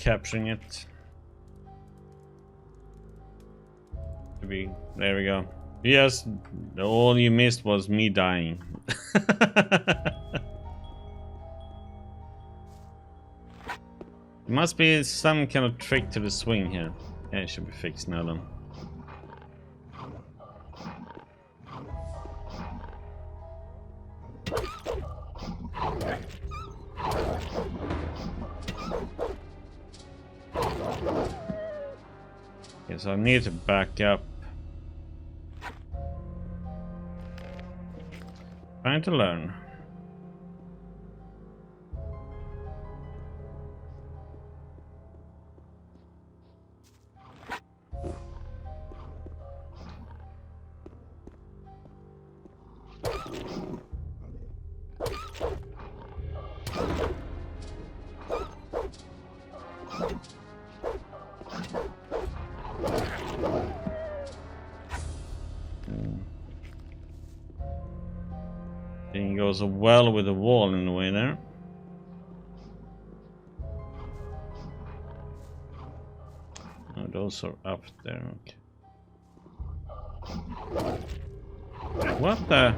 capturing it. There we go. Yes, all you missed was me dying. There must be some kind of trick to the swing here. Yeah, it should be fixed now then. Okay, so I need to back up. Trying to learn. Thing goes well with the wall in the way there. Oh, those are up there. Okay. What the?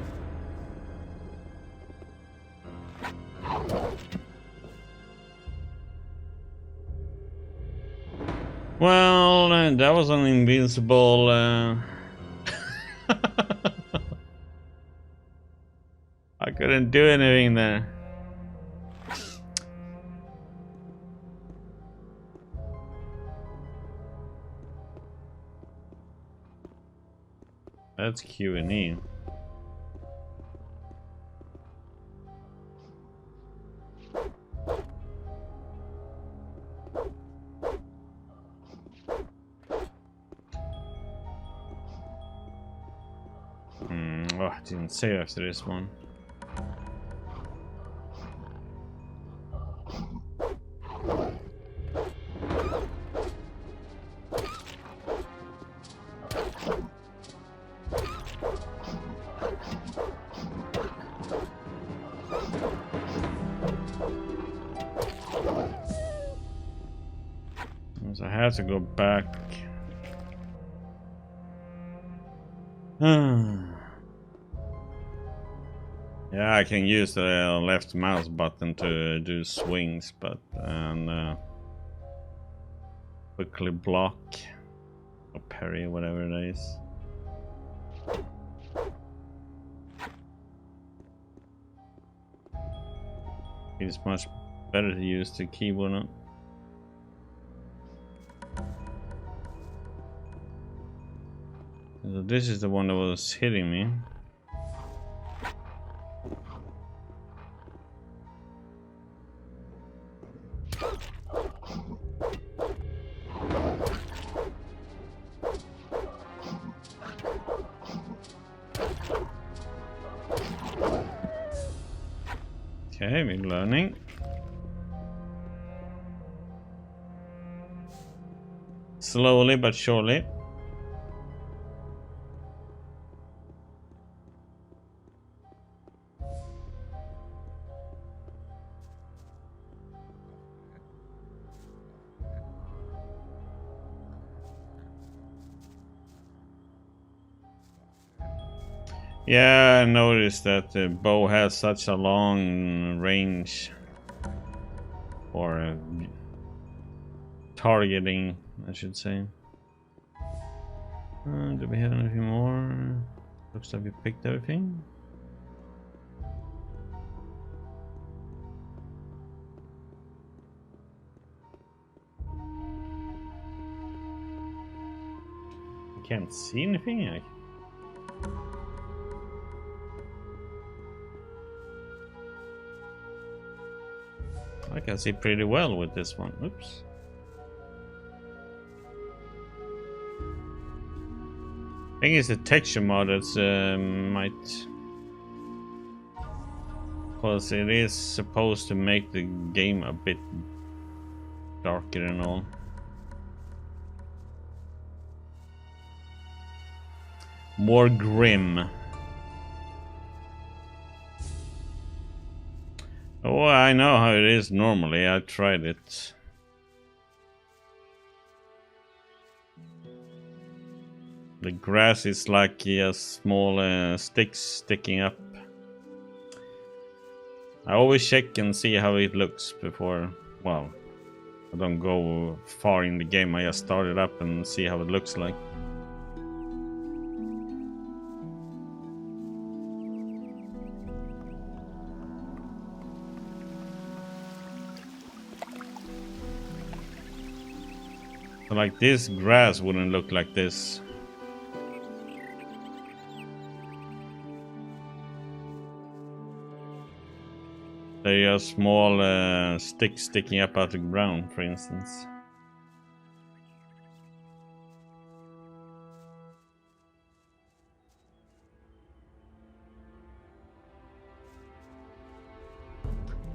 Well, that was an invincible. I couldn't do anything there. That's Q&E. Oh, I didn't save after this one. So I have to go back. Yeah, I can use the left mouse button to do swings, but quickly block or parry, whatever it is. It's much better to use the keyboard now. So this is the one that was hitting me. Okay, we're learning. Slowly but surely. Yeah, I noticed that the bow has such a long range for targeting, I should say. Do we have anything more? Looks like we picked everything. I can't see anything. I can see pretty well with this one. Oops. I think it's the texture mod that's might, because it is supposed to make the game a bit darker and all. More grim. Oh, I know how it is normally. I tried it. The grass is like small sticks sticking up. I always check and see how it looks before. Well, I don't go far in the game. I just start it up and see how it looks like. So like this grass wouldn't look like this. There are small sticks sticking up out of the ground, for instance.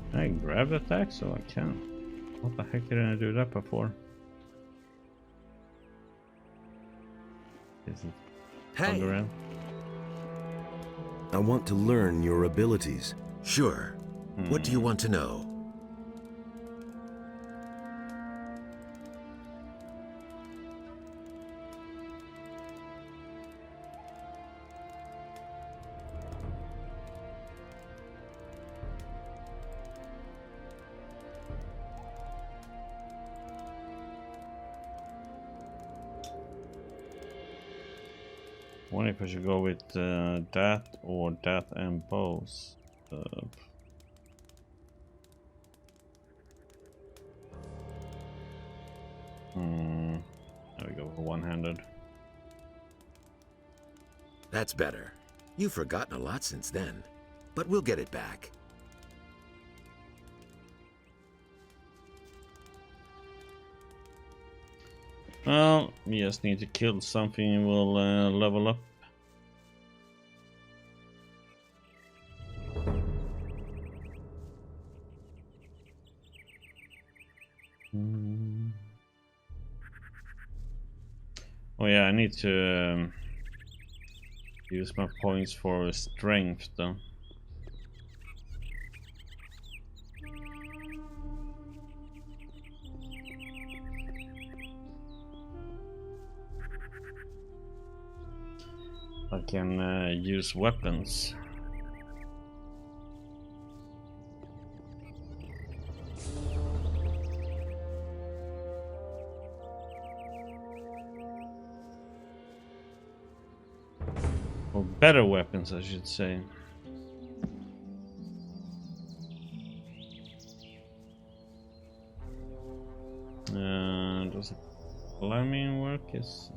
Can I grab the attack? So I can. What the heck didn't I do that before? Is it Hey! around? I want to learn your abilities. Sure. What do you want to know? I wonder if I should go with that or that and bows. There we go for one-handed. That's better. You've forgotten a lot since then, but we'll get it back. Well, we just need to kill something and we'll level up. Oh yeah, I need to use my points for strength though. I can use weapons. Or better weapons, I should say. Does climbing work? Yes.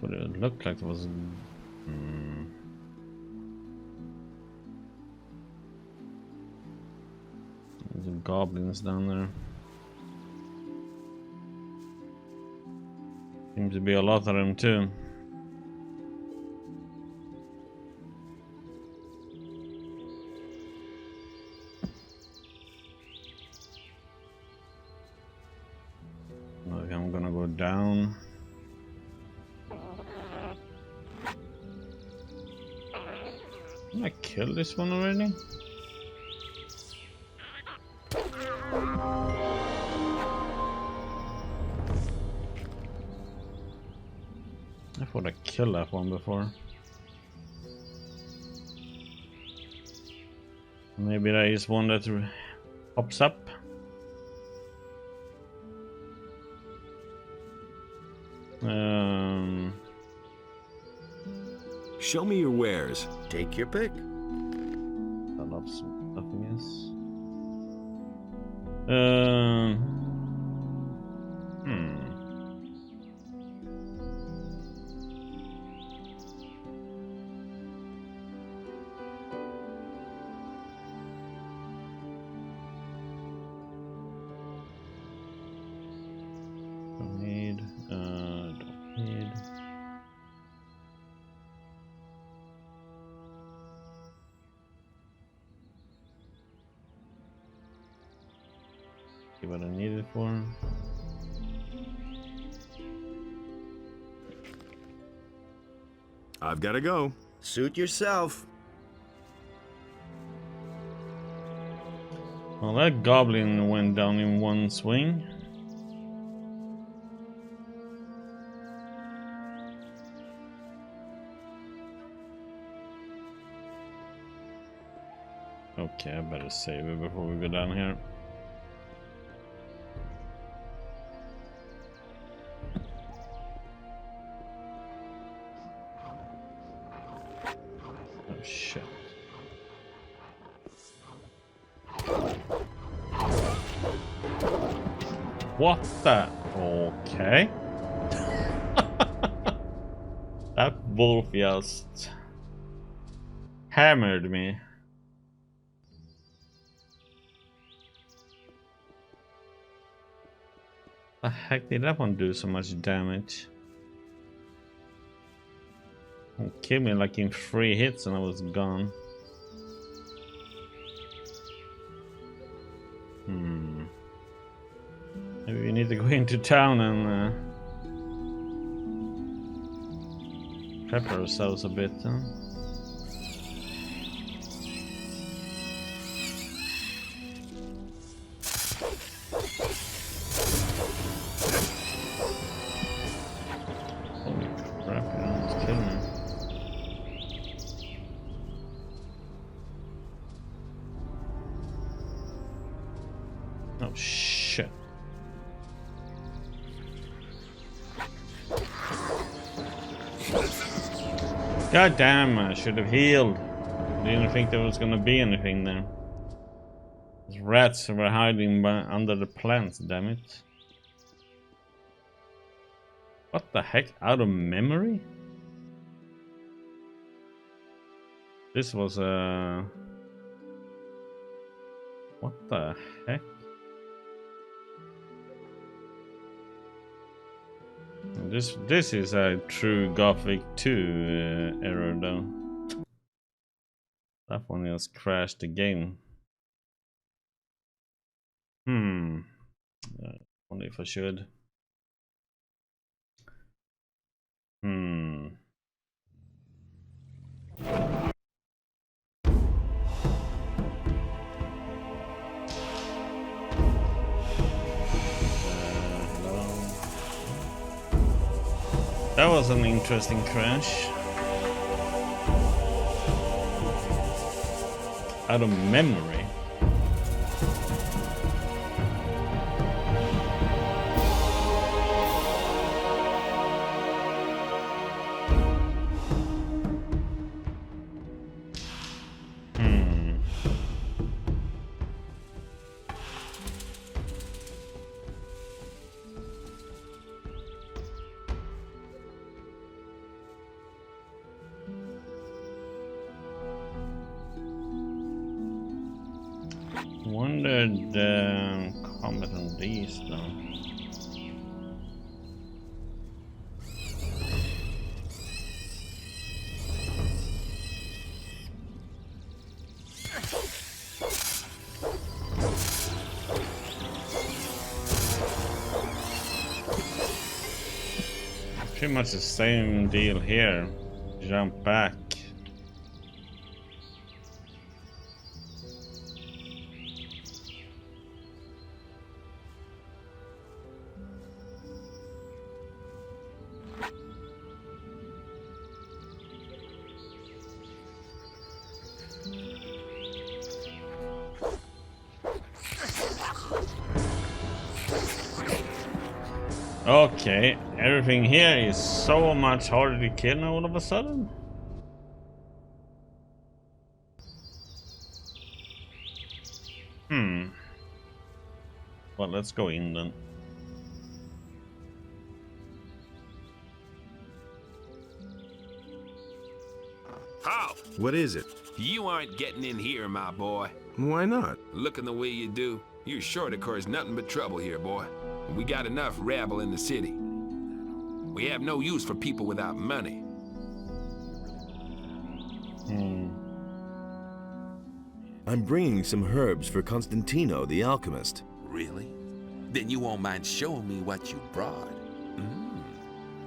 What it looked like it was. There's goblins down there. Seems to be a lot of them too. Okay, I'm gonna go down. Did I kill this one already? I thought I killed that one before. Maybe that is one that pops up. Show me your wares. Take your pick. I love some stuff, I guess. Don't need. See what I need it for. I've got to go. Suit yourself. Well, that goblin went down in one swing. Okay, I better save it before we go down here. Oh shit. What the? Okay. That wolf just hammered me. The heck did that one do so much damage? It killed me like in 3 hits and I was gone. Maybe we need to go into town and prep ourselves a bit, huh? Holy crap, you almost killed me. Oh shit. God damn, I should have healed. Didn't think there was gonna be anything there. Those rats were hiding under the plants, damn it. What the heck? Out of memory? This was a... What the heck? This is a true Gothic II error though. That one just crashed the game. Wonder if I should. That was an interesting crash. Out of memory. Wondered comment on these though. Pretty much the same deal here. Jump back. Okay, everything here is so much harder to kill now all of a sudden. Well, let's go in then. How? What is it? You aren't getting in here, my boy. Why not? Looking the way you do, you're sure to cause nothing but trouble here, boy. We got enough rabble in the city. We have no use for people without money. I'm bringing some herbs for Constantino the alchemist. Really? Then you won't mind showing me what you brought.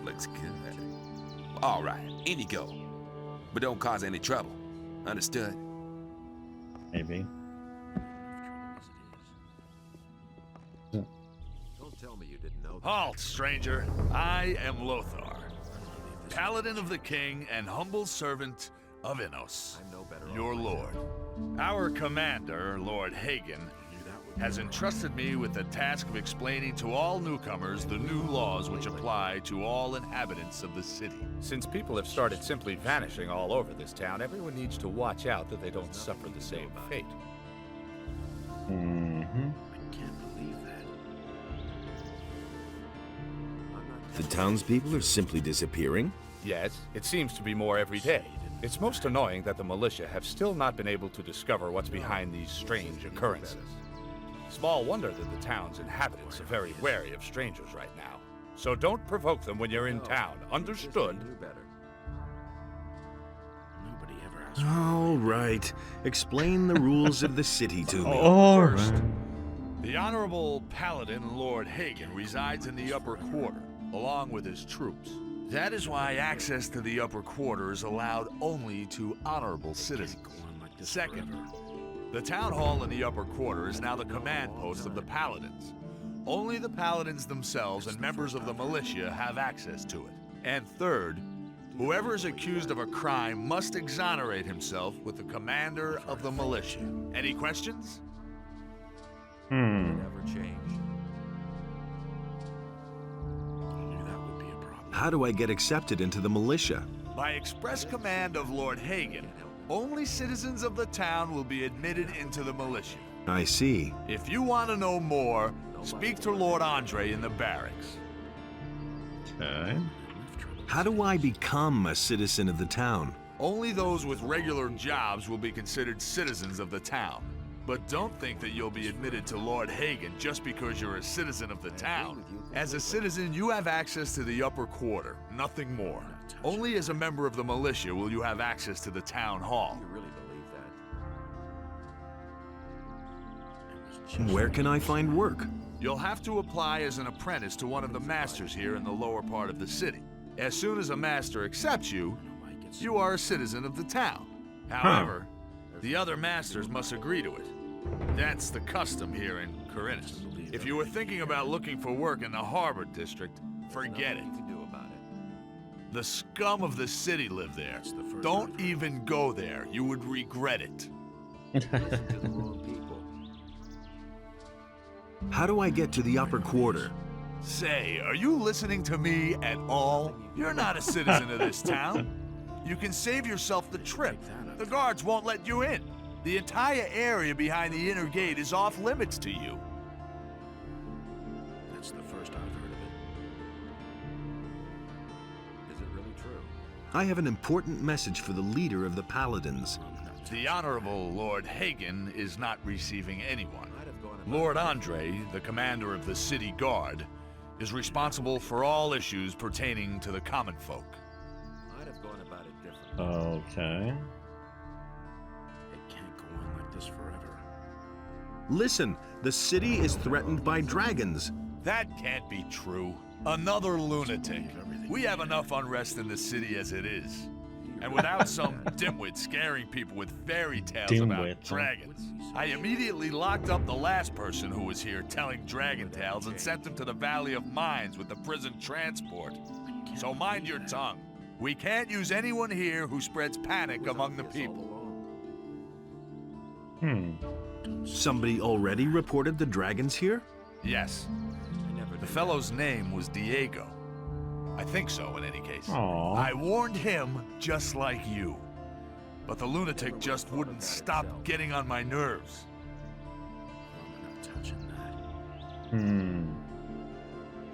Looks good. All right, in you go. But don't cause any trouble. Understood? Maybe. Don't tell me you didn't know that. Halt, stranger. I am Lothar, Paladin of the King and humble servant of Innos, I'm no better your off lord. Our commander, Lord Hagen, has entrusted me with the task of explaining to all newcomers the new laws which apply to all inhabitants of the city. Since people have started simply vanishing all over this town, everyone needs to watch out that they don't suffer the same fate. Mm-hmm. I can't believe that. The townspeople are simply disappearing? Yes, it seems to be more every day. It's most annoying that the militia have still not been able to discover what's behind these strange occurrences. Small wonder that the town's inhabitants are very wary of strangers right now. So don't provoke them when you're in town. Understood? Nobody ever asked. All right. Explain the rules of the city to me. Alright. The Honorable Paladin Lord Hagen resides in the Upper Quarter, along with his troops. That is why access to the Upper Quarter is allowed only to honorable citizens. Second, the town hall in the Upper Quarter is now the command post of the Paladins. Only the Paladins themselves and members of the militia have access to it. And third, whoever is accused of a crime must exonerate himself with the commander of the militia. Any questions? Never changed. I knew that would be a problem. How do I get accepted into the militia? By express command of Lord Hagen, only citizens of the town will be admitted into the militia. I see. If you want to know more, speak to Lord Andre in the barracks. Okay. How do I become a citizen of the town? Only those with regular jobs will be considered citizens of the town. But don't think that you'll be admitted to Lord Hagen just because you're a citizen of the town. As a citizen, you have access to the Upper Quarter, nothing more. Only as a member of the militia will you have access to the town hall. You really believe that? Where can I find work? You'll have to apply as an apprentice to one of the masters here in the lower part of the city. As soon as a master accepts you, you are a citizen of the town. However, the other masters must agree to it. That's the custom here in Khorinis. If you were thinking about looking for work in the Harbor District, forget it. The scum of the city live there. Don't even go there. You would regret it. How do I get to the Upper Quarter? Say, are you listening to me at all? You're not a citizen of this town. You can save yourself the trip. The guards won't let you in. The entire area behind the inner gate is off limits to you. That's the first I've heard of it. Is it really true? I have an important message for the leader of the Paladins. The Honorable Lord Hagen is not receiving anyone. Lord Andre, the commander of the city guard, is responsible for all issues pertaining to the common folk. I'd have gone about it differently. Okay. It can't go on like this forever. Listen, the city is threatened by dragons. That can't be true. Another lunatic. We have enough unrest in the city as it is. And without some dimwit scaring people with fairy tales about dragons, I immediately locked up the last person who was here telling dragon tales and sent him to the Valley of Mines with the prison transport. So mind your tongue. We can't use anyone here who spreads panic among the people. Somebody already reported the dragons here? Yes. The fellow's name was Diego. I think so, in any case. Aww. I warned him just like you. But the lunatic just wouldn't stop getting on my nerves. I'm not touching that. Hmm.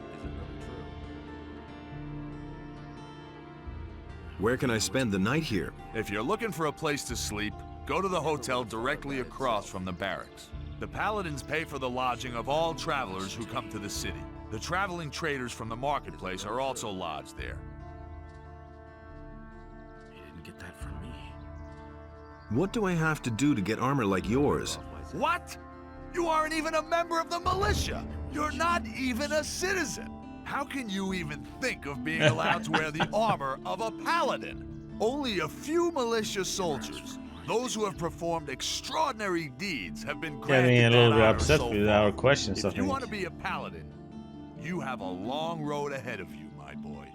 Is it really true? Where can I spend the night here? If you're looking for a place to sleep, go to the hotel directly across from the barracks. The Paladins pay for the lodging of all travelers who come to the city. The traveling traders from the marketplace are also lodged there. He didn't get that from me. What do I have to do to get armor like yours? What? You aren't even a member of the militia! You're not even a citizen. How can you even think of being allowed to wear the armor of a paladin? Only a few militia soldiers, those who have performed extraordinary deeds, have been granted Getting a that little bit honor upset so with far. our questions, I If you want to think. be a paladin, you have a long road ahead of you, my boy.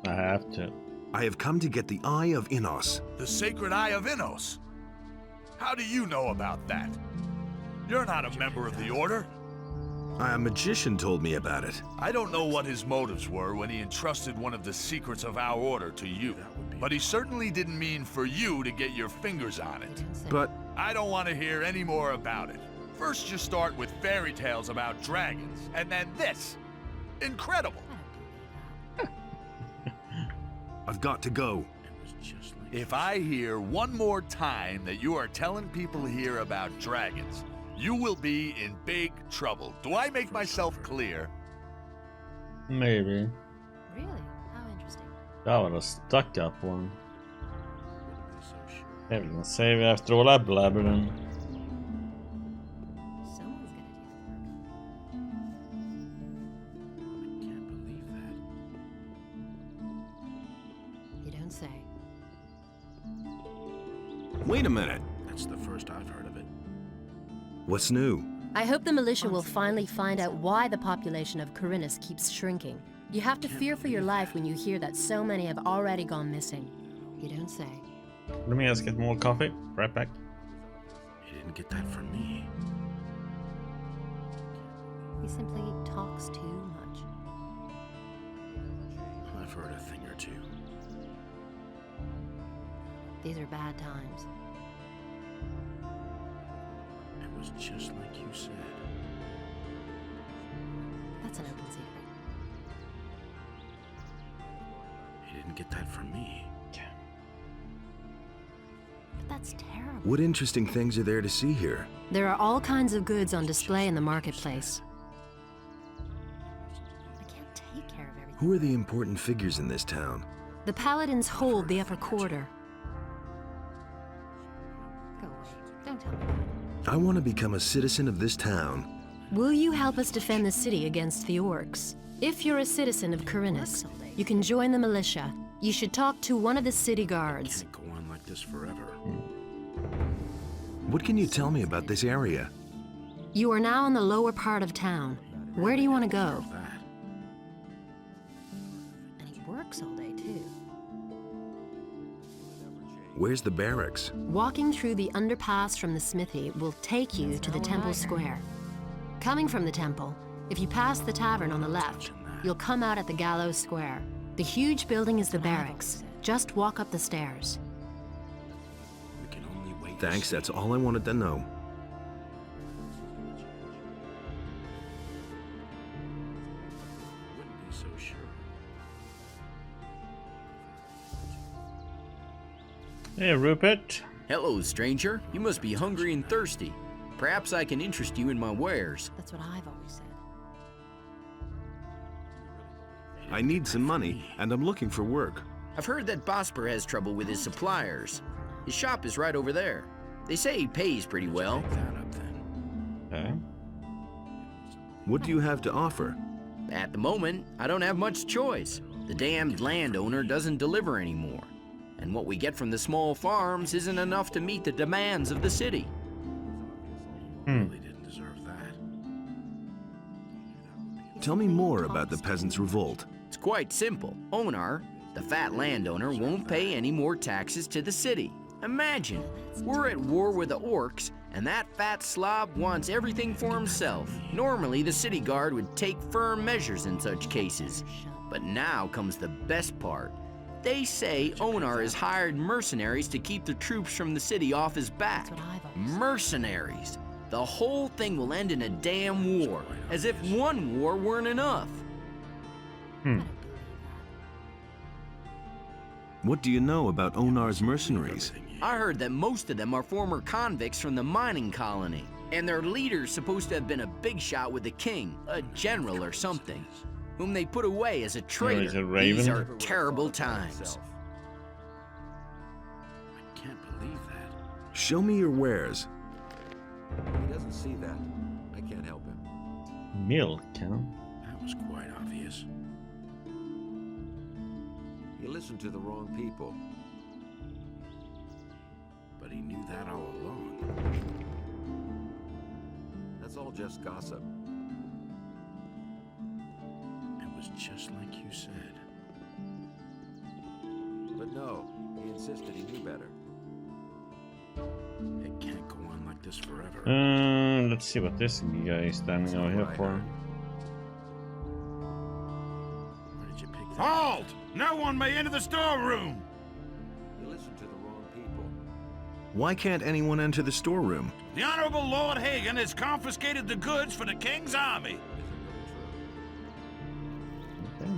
I have to. I have come to get the Eye of Innos. The sacred Eye of Innos. How do you know about that? You're not a member of the Order. A magician told me about it. I don't know what his motives were when he entrusted one of the secrets of our Order to you, but he certainly didn't mean for you to get your fingers on it. But I don't want to hear any more about it. First you start with fairy tales about dragons, and then this. Incredible. I've got to go. If I hear one more time that you are telling people here about dragons, you will be in big trouble. Do I make myself clear? Maybe. Really? How interesting. That was a stuck-up one. Jag vill inte säga efter all that blabbering. Someone's gonna do I can't believe that. the work. You don't say. Wait a minute. That's the first I've heard of it. What's new? I hope the militia will finally find out why the population of Khorinis keeps shrinking. You have to fear for your life when you hear that so many have already gone missing. You don't say. Let me just get more coffee. Right back. You didn't get that from me. He simply talks too much. I've heard a thing or two. These are bad times. It was just like you said. That's an open secret. You didn't get that from me. But that's terrible. What interesting things are there to see here? There are all kinds of goods on display in the marketplace. I can't take care of everything. Who are the important figures in this town? The Paladins hold the upper quarter. Go away. Don't tell me that. I want to become a citizen of this town. Will you help us defend the city against the orcs? If you're a citizen of Khorinis, you can join the militia. You should talk to one of the city guards. Can't go on like this forever. What can you tell me about this area? You are now in the lower part of town. Where do you want to go? Deserve that. And he works all day, too. Where's the barracks? Walking through the underpass from the smithy will take you to the temple square. Coming from the temple, if you pass the tavern on the left, you'll come out at the gallows square. The huge building is the barracks. Just walk up the stairs. We can only wait. Thanks, that's all I wanted to know. Wouldn't be so sure. Hey, Rupert. Hello, stranger. You must be hungry and thirsty. Perhaps I can interest you in my wares. That's what I've always said. I need some money, and I'm looking for work. I've heard that Bosper has trouble with his suppliers. His shop is right over there. They say he pays pretty well. Pick that up then. Okay. What do you have to offer? At the moment, I don't have much choice. The damned landowner doesn't deliver anymore. And what we get from the small farms isn't enough to meet the demands of the city. Really didn't deserve that. Tell me more about the peasants' revolt. It's quite simple. Onar, the fat landowner, won't pay any more taxes to the city. Imagine, we're at war with the orcs, and that fat slob wants everything for himself. Normally, the city guard would take firm measures in such cases. But now comes the best part. They say Onar has hired mercenaries to keep the troops from the city off his back. That's what I've always said. Mercenaries. The whole thing will end in a damn war, as if one war weren't enough. What do you know about Onar's mercenaries? I heard that most of them are former convicts from the mining colony, and their leader's supposed to have been a big shot with the king, a general or something, whom they put away as a traitor. is it Raven? These are terrible times. I can't believe that. Show me your wares. He doesn't see that. I can't help him. Milk, huh? That was quite obvious. You listened to the wrong people. But he knew that all along. That's all just gossip. It was just like you said. But no, he insisted he knew better. It can't go on like this forever. Let's see what this guy is standing over here for. Where did you pick that? Halt! No one may enter the storeroom! You listened to the wrong people. Why can't anyone enter the storeroom? The Honorable Lord Hagen has confiscated the goods for the King's army. Is it really true? Okay.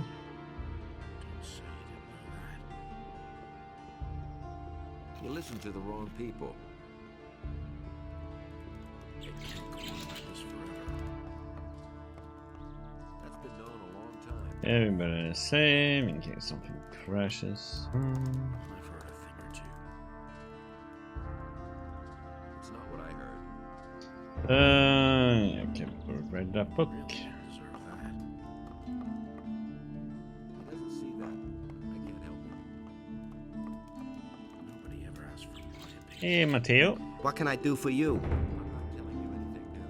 Don't say you didn't know that. You listened to the wrong people. It can't go on like this forever. That's been known a long time. Everybody the same in case something crashes. I've heard a thing or two. It's not what I heard. Okay, we'll read that book. Really don't deserve that. He doesn't see that. I can't help him. Nobody ever asked for my opinion. Hey, Matteo. What can I do for you? I'm not telling you anything new.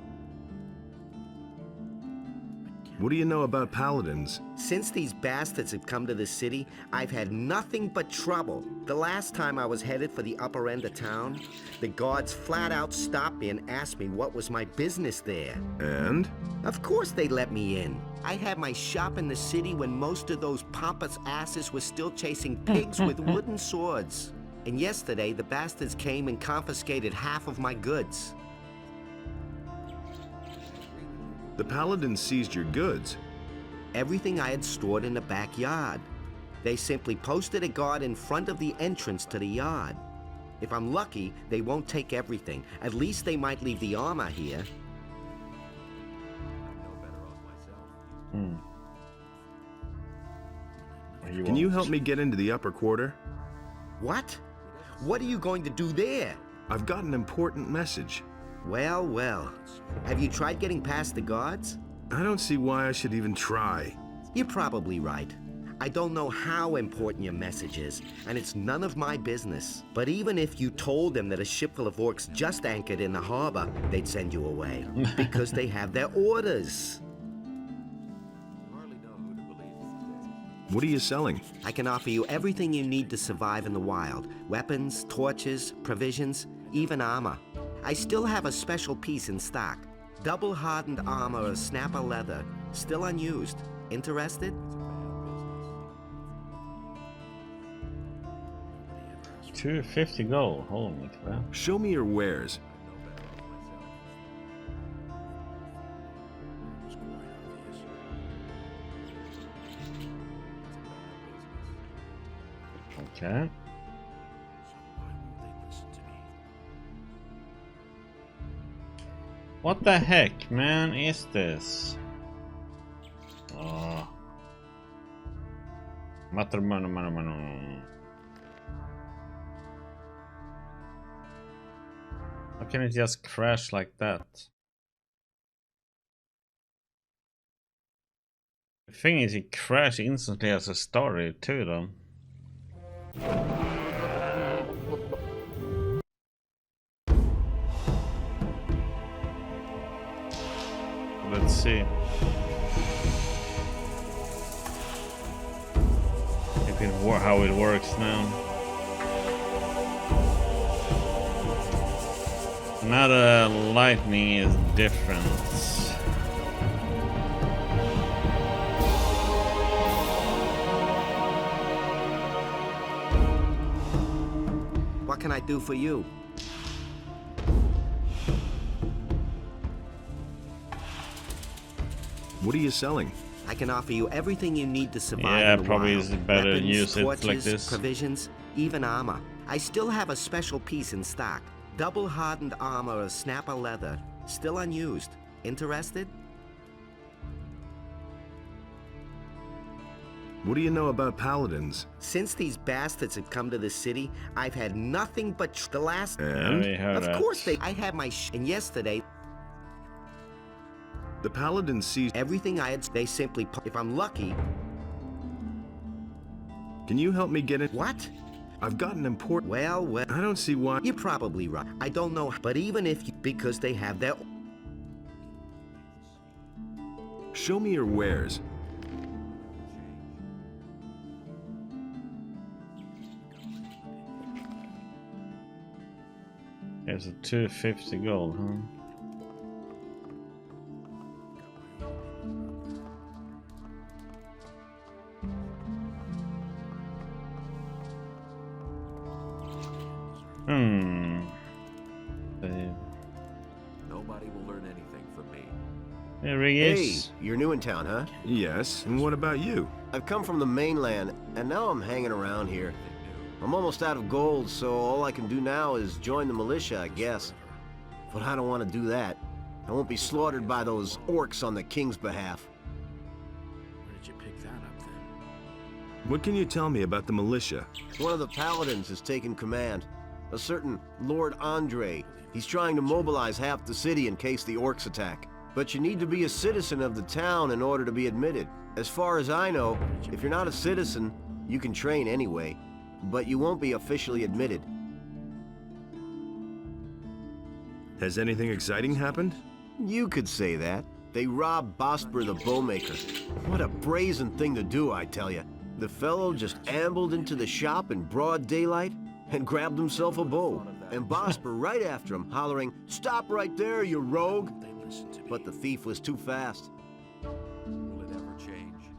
What do you know about Paladins? Since these bastards have come to the city, I've had nothing but trouble. The last time I was headed for the upper end of town, the guards flat out stopped me and asked me what was my business there. And? Of course they let me in. I had my shop in the city when most of those pompous asses were still chasing pigs with wooden swords. And yesterday, the bastards came and confiscated half of my goods. The Paladins seized your goods. Everything I had stored in the backyard. They simply posted a guard in front of the entrance to the yard. If I'm lucky, they won't take everything. At least they might leave the armor here. I'm no better off myself. Can you help me get into the upper quarter? What? What are you going to do there? I've got an important message. Well, well. Have you tried getting past the guards? I don't see why I should even try. You're probably right. I don't know how important your message is, and it's none of my business. But even if you told them that a ship full of orcs just anchored in the harbor, they'd send you away. Because they have their orders. You hardly know who to believe these days. What are you selling? I can offer you everything you need to survive in the wild. Weapons, torches, provisions, even armor. I still have a special piece in stock. Double hardened armor of snapper leather, still unused. Interested? $250 gold. Holy crap. Show me your wares. Okay. What the heck, man, is this? Oh. Matermano. How can it just crash like that? The thing is, it crashed instantly as a story too, though. Let's see if how it works now. Now the lightning is different. What can I do for you? What are you selling? I can offer you everything you need to survive. Yeah, in the probably wild. is better Weapons, use it torches, like this. Provisions, even armor. I still have a special piece in stock. Double hardened armor of snapper leather, still unused. Interested? What do you know about Paladins? Since these bastards have come to the city, I've had nothing but the last... And? we heard Of that. course I had my and yesterday, The Paladins seized... everything I had, they simply... If I'm lucky... Can you help me get in? What? I've got an important... Well, I don't see why... you're probably right. I don't know, but even if you... Because they have their... Show me your wares. There's a 250 gold, huh? Nobody will learn anything from me. There he is. Hey, you're new in town, huh? Yes, and what about you? I've come from the mainland, and now I'm hanging around here. I'm almost out of gold, so all I can do now is join the militia, I guess. But I don't want to do that. I won't be slaughtered by those orcs on the king's behalf. Where did you pick that up then? What can you tell me about the militia? One of the Paladins has taken command. A certain Lord Andre. He's trying to mobilize half the city in case the orcs attack. But you need to be a citizen of the town in order to be admitted. As far as I know, if you're not a citizen, you can train anyway. But you won't be officially admitted. Has anything exciting happened? You could say that. They robbed Bosper the Bowmaker. What a brazen thing to do, I tell you. The fellow just ambled into the shop in broad daylight and grabbed himself a bow. And Bosper right after him, hollering, "Stop right there, you rogue!" But the thief was too fast. Will it ever change?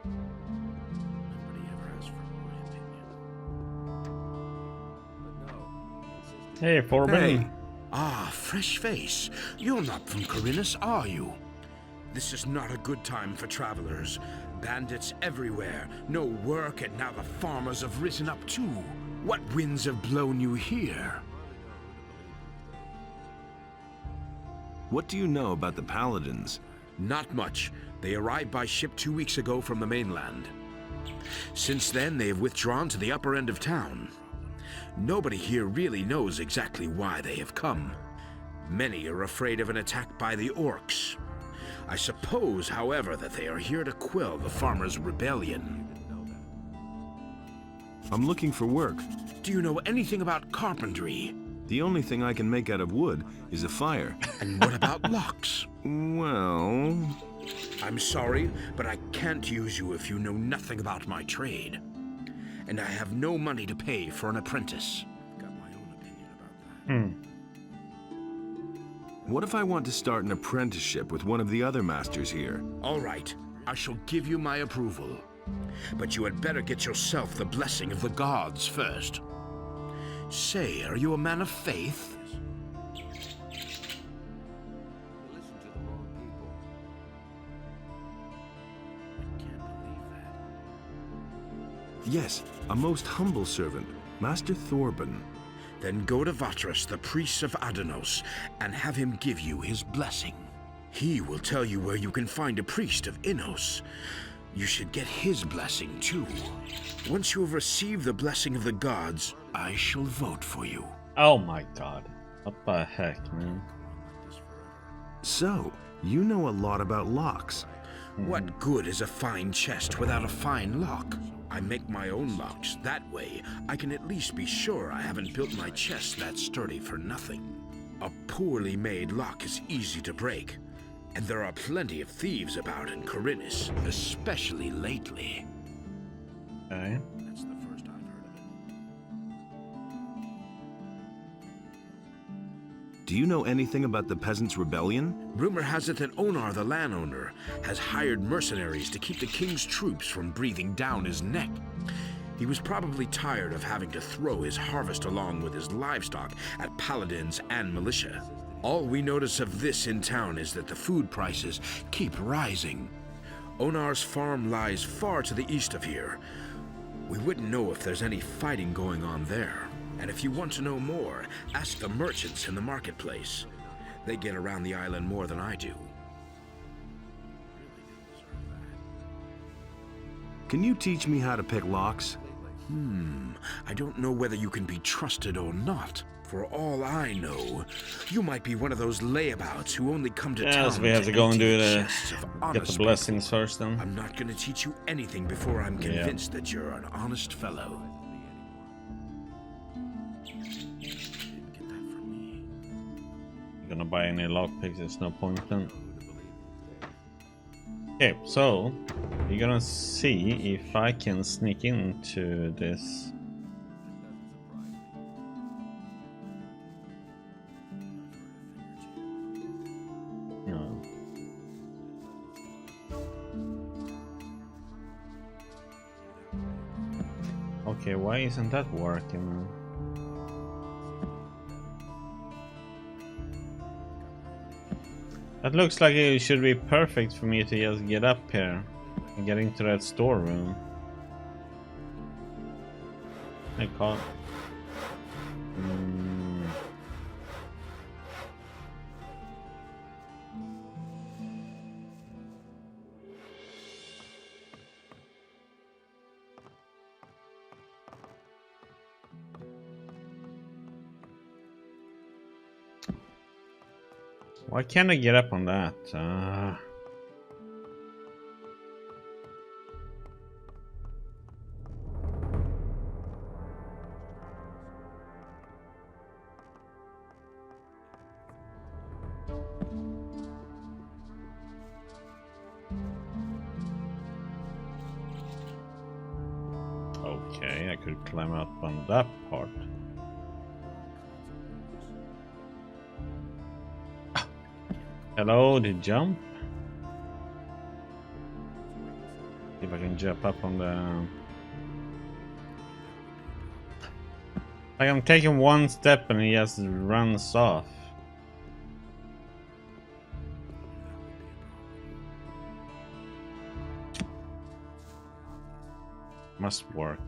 Nobody ever asks for my opinion. But no. Hey, Forbin. Hey. Ah, fresh face. You're not from Khorinis, are you? This is not a good time for travelers. Bandits everywhere, no work, and now the farmers have risen up too. What winds have blown you here? What do you know about the Paladins? Not much. They arrived by ship 2 weeks ago from the mainland. Since then, they have withdrawn to the upper end of town. Nobody here really knows exactly why they have come. Many are afraid of an attack by the orcs. I suppose, however, that they are here to quell the farmers' rebellion. I'm looking for work. Do you know anything about carpentry? The only thing I can make out of wood is a fire. And what about locks? Well... I'm sorry, but I can't use you if you know nothing about my trade. And I have no money to pay for an apprentice. I've got my own opinion about that. What if I want to start an apprenticeship with one of the other masters here? All right, I shall give you my approval. But you had better get yourself the blessing of the gods first. Say, are you a man of faith? You listen to the wrong people. I can't believe that. Yes, a most humble servant, Master Thorben. Then go to Vatras, the priest of Adanos, and have him give you his blessing. He will tell you where you can find a priest of Innos. You should get his blessing too. Once you have received the blessing of the gods, I shall vote for you. Oh my god. What the heck, man? So, you know a lot about locks. What good is a fine chest without a fine lock? I make my own locks. That way, I can at least be sure I haven't built my chest that sturdy for nothing. A poorly made lock is easy to break, and there are plenty of thieves about in Khorinis, especially lately. Okay. That's the first I've heard of it. Do you know anything about the Peasants' Rebellion? Rumor has it that Onar, the landowner, has hired mercenaries to keep the king's troops from breathing down his neck. He was probably tired of having to throw his harvest along with his livestock at paladins and militia. All we notice of this in town is that the food prices keep rising. Onar's farm lies far to the east of here. We wouldn't know if there's any fighting going on there. And if you want to know more, ask the merchants in the marketplace. They get around the island more than I do. Can you teach me how to pick locks? I don't know whether you can be trusted or not. For all I know, you might be one of those layabouts who only come to town so we have to go and empty do the the chests of get honest the blessings people. first then. I'm not going to teach you anything before I'm Yeah. convinced that you're an honest fellow. You're gonna buy any lockpicks, there's no point then. Okay, so we're gonna see if I can sneak into this. No. Okay, why isn't that working, man? That looks like it should be perfect for me to just get up here and get into that storeroom. I can't. Why can't I get up on that? Okay, I could climb up on that part. Hello, did jump? See if I can jump up on the... Like I'm taking one step and he just runs off. Must work.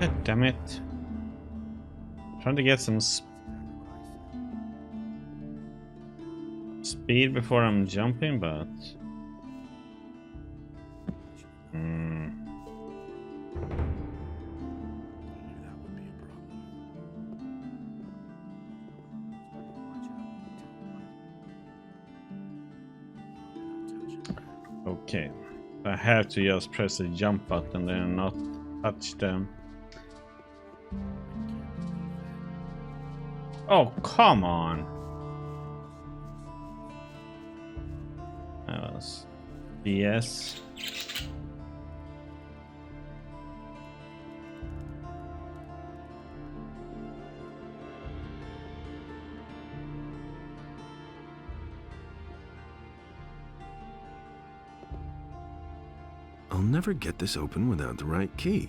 God damn it. Trying to get some speed before I'm jumping, but... Okay. I have to just press the jump button and not touch them. Oh, come on. That was BS. I'll never get this open without the right key.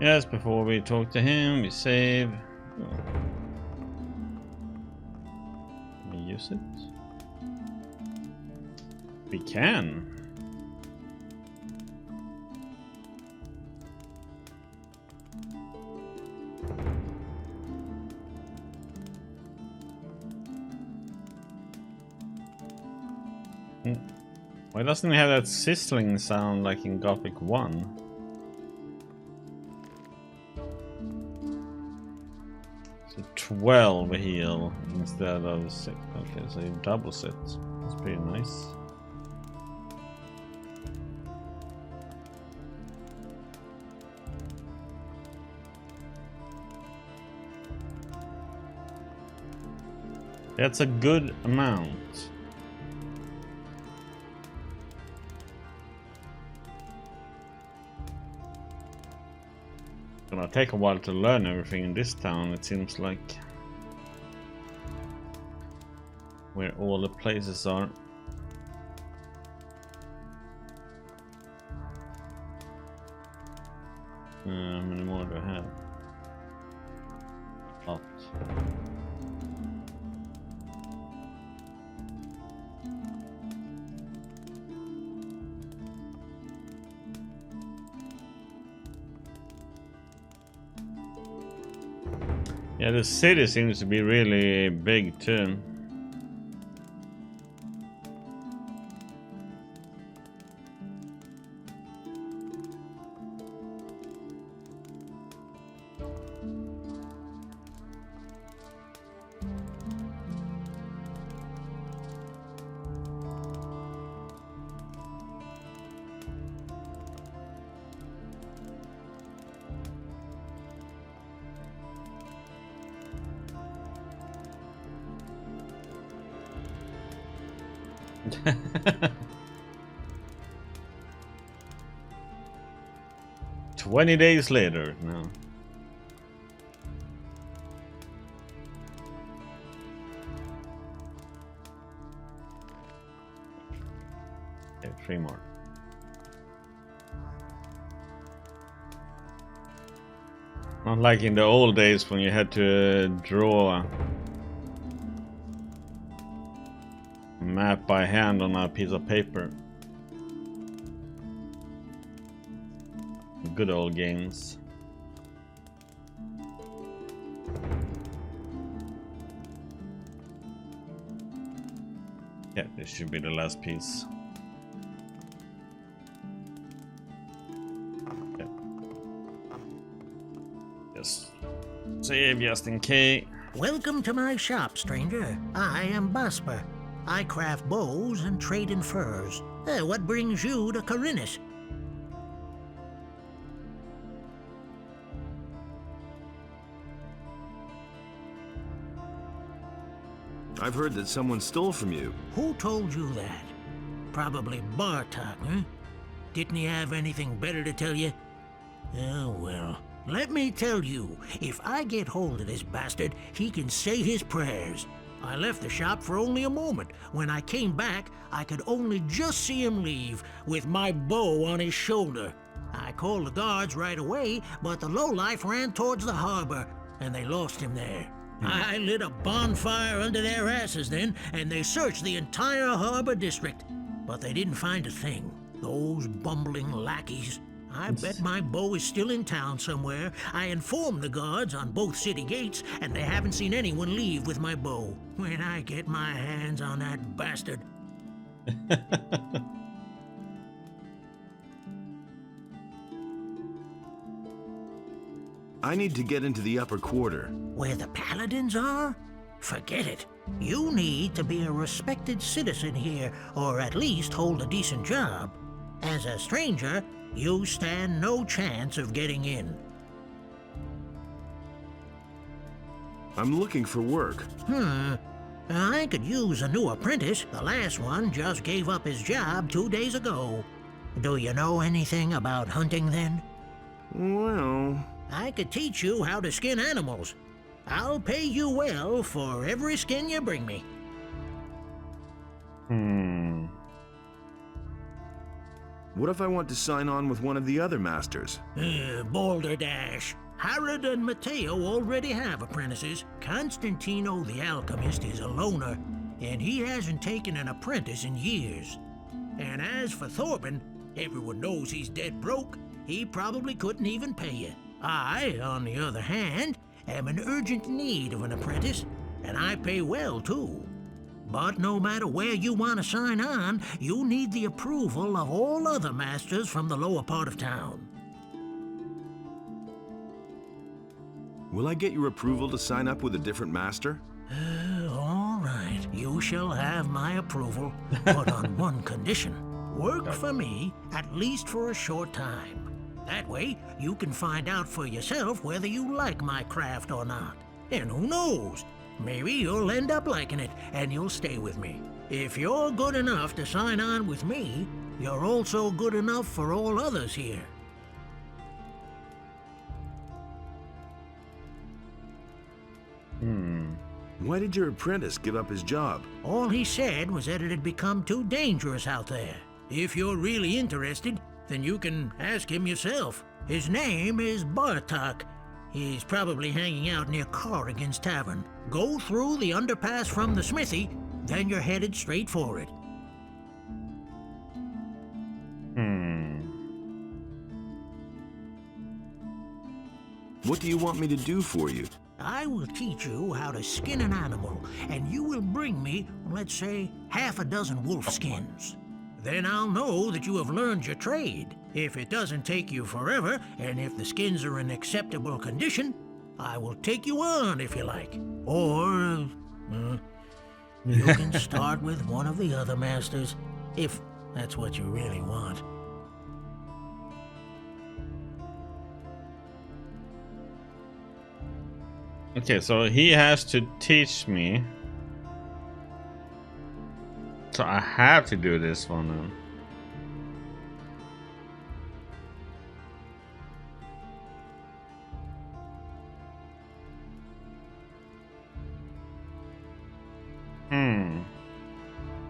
Yes, before we talk to him, we save. Can we use it? We can. Why doesn't it have that sizzling sound like in Gothic 1? So 12 heal instead of 6. Okay, so you double it. That's pretty nice. That's a good amount. Gonna take a while to learn everything in this town, it seems like. Where all the places are. How many more do I have? Lot. Yeah, the city seems to be really big too. "20 days later." No. Okay, 3 more. Not like in the old days when you had to draw a map by hand on a piece of paper. Good old games. Yeah, this should be the last piece. Yeah. Just save just in case. Welcome to my shop, stranger. I am Basper. I craft bows and trade in furs. What brings you to Khorinis? I've heard that someone stole from you. Who told you that? Probably Bartok, huh? Didn't he have anything better to tell you? Oh, well. Let me tell you, if I get hold of this bastard, he can say his prayers. I left the shop for only a moment. When I came back, I could only just see him leave, with my bow on his shoulder. I called the guards right away, but the lowlife ran towards the harbor, and they lost him there. I lit a bonfire under their asses then, and they searched the entire harbor district. But they didn't find a thing. Those bumbling lackeys. I bet my bow is still in town somewhere. I informed the guards on both city gates, and they haven't seen anyone leave with my bow. When I get my hands on that bastard... I need to get into the upper quarter. Where the Paladins are? Forget it. You need to be a respected citizen here, or at least hold a decent job. As a stranger, you stand no chance of getting in. I'm looking for work. I could use a new apprentice. The last one just gave up his job 2 days ago. Do you know anything about hunting then? Well... I could teach you how to skin animals. I'll pay you well for every skin you bring me. What if I want to sign on with one of the other masters? Balderdash. Harrod and Matteo already have apprentices. Constantino the alchemist is a loner, and he hasn't taken an apprentice in years. And as for Thorben, everyone knows he's dead broke. He probably couldn't even pay you. I, on the other hand, am in urgent need of an apprentice, and I pay well, too. But no matter where you want to sign on, you need the approval of all other masters from the lower part of town. Will I get your approval to sign up with a different master? All right, you shall have my approval, but on one condition. Work for me, at least for a short time. That way, you can find out for yourself whether you like my craft or not. And who knows? Maybe you'll end up liking it, and you'll stay with me. If you're good enough to sign on with me, you're also good enough for all others here. Why did your apprentice give up his job? All he said was that it had become too dangerous out there. If you're really interested, then you can ask him yourself. His name is Bartok. He's probably hanging out near Corrigan's Tavern. Go through the underpass from the smithy, then you're headed straight for it. What do you want me to do for you? I will teach you how to skin an animal, and you will bring me, let's say, half a dozen wolf skins. Then I'll know that you have learned your trade. If it doesn't take you forever, and if the skins are in acceptable condition, I will take you on if you like. Or, you can start with one of the other masters, if that's what you really want. Okay, so he has to teach me. So I have to do this one now.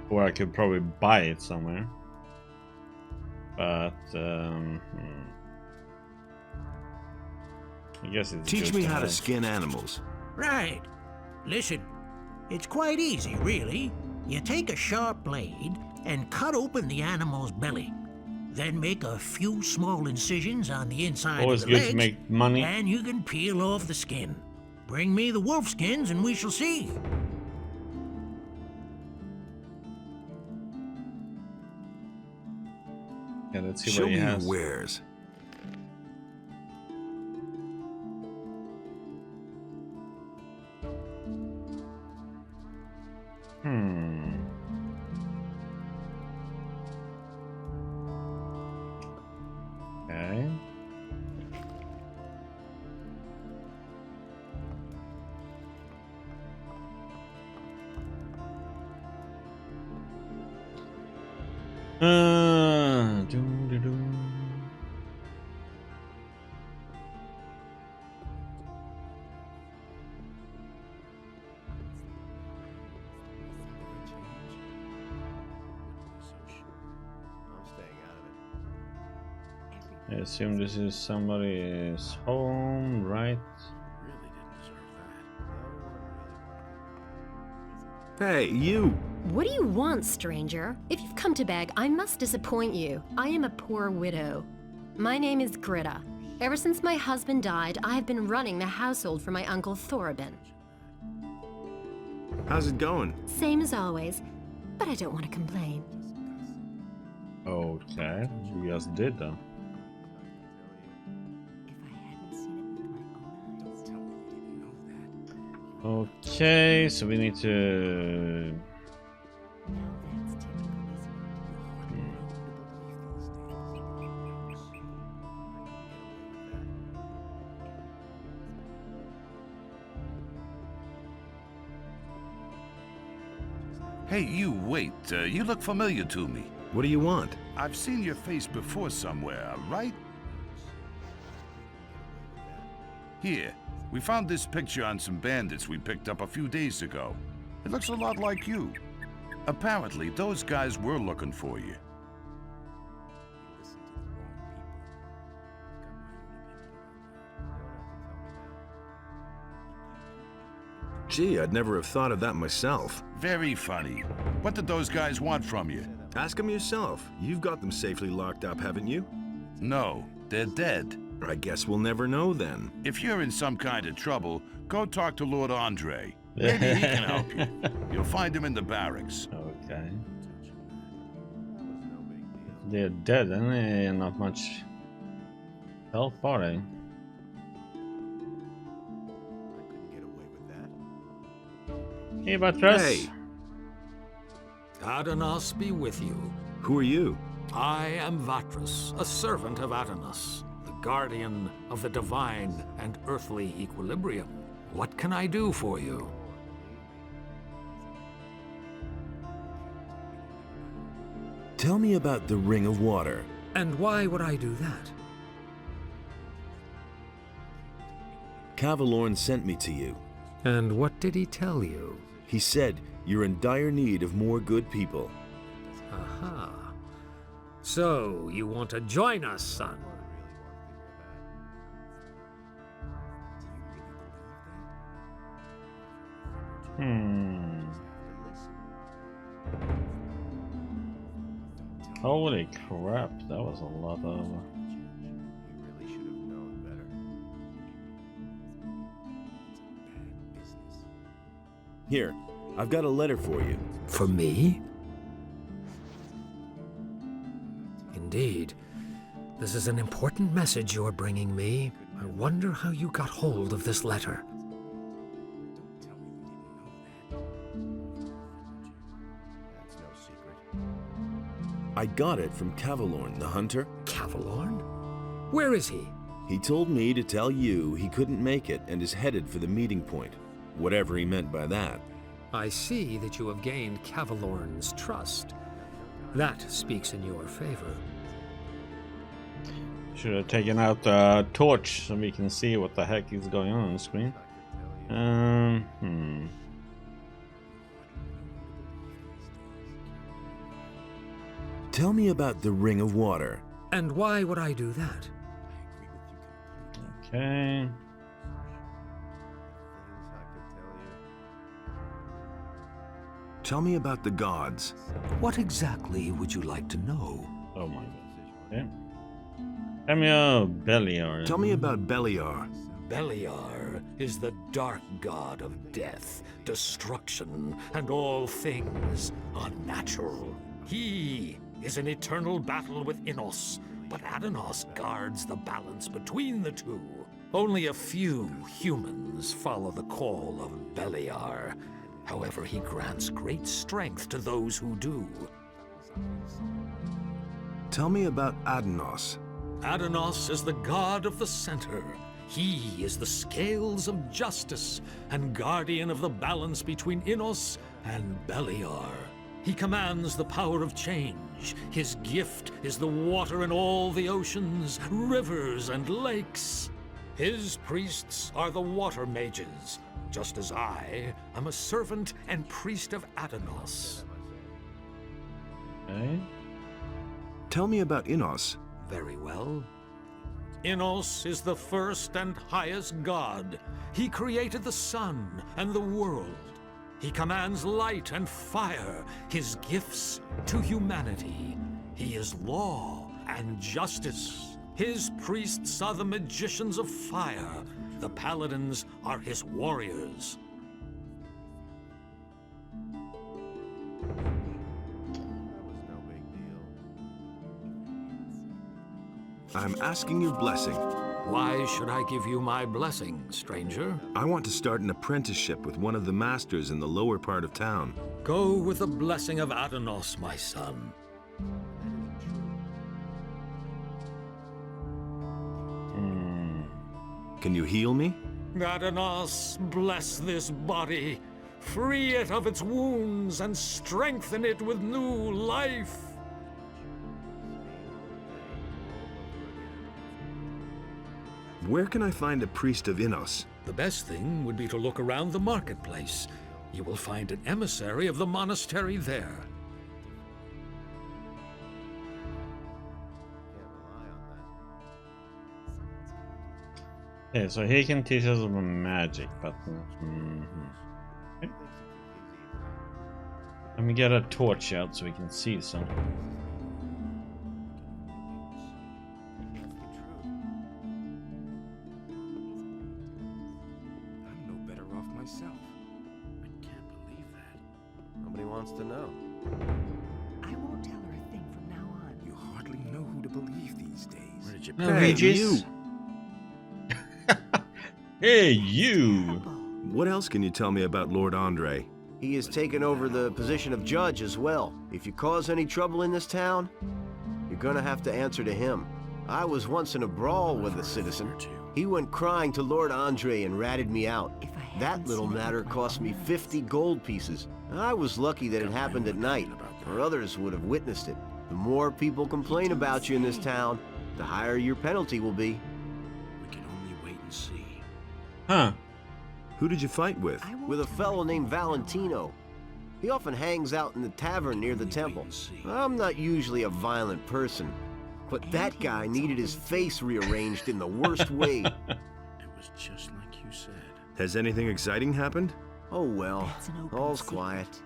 Or I could probably buy it somewhere. But I guess it's Teach me how to skin animals. Right. Listen, it's quite easy, really. You take a sharp blade and cut open the animal's belly. Then make a few small incisions on the inside Always of the good legs, to make money. and you can peel off the skin. Bring me the wolf skins and we shall see. Yeah, let's see Show what he me your has. wares. Okay. Doo-doo-doo. I assume this is somebody's home, right? Hey, you! What do you want, stranger? If you've come to beg, I must disappoint you. I am a poor widow. My name is Gritta. Ever since my husband died, I have been running the household for my uncle Thorabin. How's it going? Same as always, but I don't want to complain. Okay, you guys did though. Okay, so we need to. Hey, you, wait. You look familiar to me. What do you want? I've seen your face before somewhere, right? Here, we found this picture on some bandits we picked up a few days ago. It looks a lot like you. Apparently, those guys were looking for you. Gee, I'd never have thought of that myself. Very funny. What did those guys want from you? Ask them yourself. You've got them safely locked up, haven't you? No, they're dead. I guess we'll never know then. If you're in some kind of trouble, go talk to Lord Andre. Maybe he can help you. You'll find him in the barracks. Okay. They're dead, and they're not much help, are they? Hey, Batras. Hey. Adanos be with you. Who are you? I am Vatras, a servant of Adanos, the guardian of the divine and earthly equilibrium. What can I do for you? Tell me about the Ring of Water. And why would I do that? Cavalorn sent me to you. And what did he tell you? He said you're in dire need of more good people. Aha. So, you want to join us, son? Holy crap, that was a lot of... Here, I've got a letter for you. For me? Indeed. This is an important message you're bringing me. I wonder how you got hold of this letter. I got it from Cavalorn, the hunter. Cavalorn? Where is he? He told me to tell you he couldn't make it and is headed for the meeting point. Whatever he meant by that. I see that you have gained Cavalorn's trust. That speaks in your favor. Should have taken out the torch so we can see what the heck is going on the screen. Tell me about the Ring of Water. And why would I do that? Okay. Tell me about the gods. What exactly would you like to know? Oh my god. Okay. Tell me about Beliar. Tell me about Beliar. Beliar is the dark god of death, destruction, and all things unnatural. He is an eternal battle with Innos, but Adanos guards the balance between the two. Only a few humans follow the call of Beliar. However, he grants great strength to those who do. Tell me about Adanos. Adanos is the god of the center. He is the scales of justice and guardian of the balance between Innos and Beliar. He commands the power of change. His gift is the water in all the oceans, rivers, and lakes. His priests are the water mages, just as I am a servant and priest of Adanos. Okay. Tell me about Innos. Very well. Innos is the first and highest god. He created the sun and the world. He commands light and fire, his gifts to humanity. He is law and justice. His priests are the magicians of fire. The Paladins are his warriors. I'm asking your blessing. Why should I give you my blessing, stranger? I want to start an apprenticeship with one of the masters in the lower part of town. Go with the blessing of Adanos, my son. Can you heal me? Adanos, bless this body. Free it of its wounds and strengthen it with new life. Where can I find a priest of Innos? The best thing would be to look around the marketplace. You will find an emissary of the monastery there. Yeah, so he can teach us about magic, but okay. Let me get a torch out so we can see some. I'm no better off myself. I can't believe that. Nobody wants to know. I won't tell her a thing from now on. You hardly know who to believe these days. Where did you No, Regis. Hey, you! What else can you tell me about Lord Andre? He has taken over the position of judge as well. If you cause any trouble in this town, you're gonna have to answer to him. I was once in a brawl with a citizen. He went crying to Lord Andre and ratted me out. That little matter cost me 50 gold pieces. I was lucky that it happened at night, or others would have witnessed it. The more people complain about you in this town, the higher your penalty will be. We can only wait and see. Huh. Who did you fight with? With a fellow named Valentino. He often hangs out in the tavern near the temple. I'm not usually a violent person, but that guy needed his face rearranged in the worst way. It was just like you said. Has anything exciting happened? Oh well, all's quiet.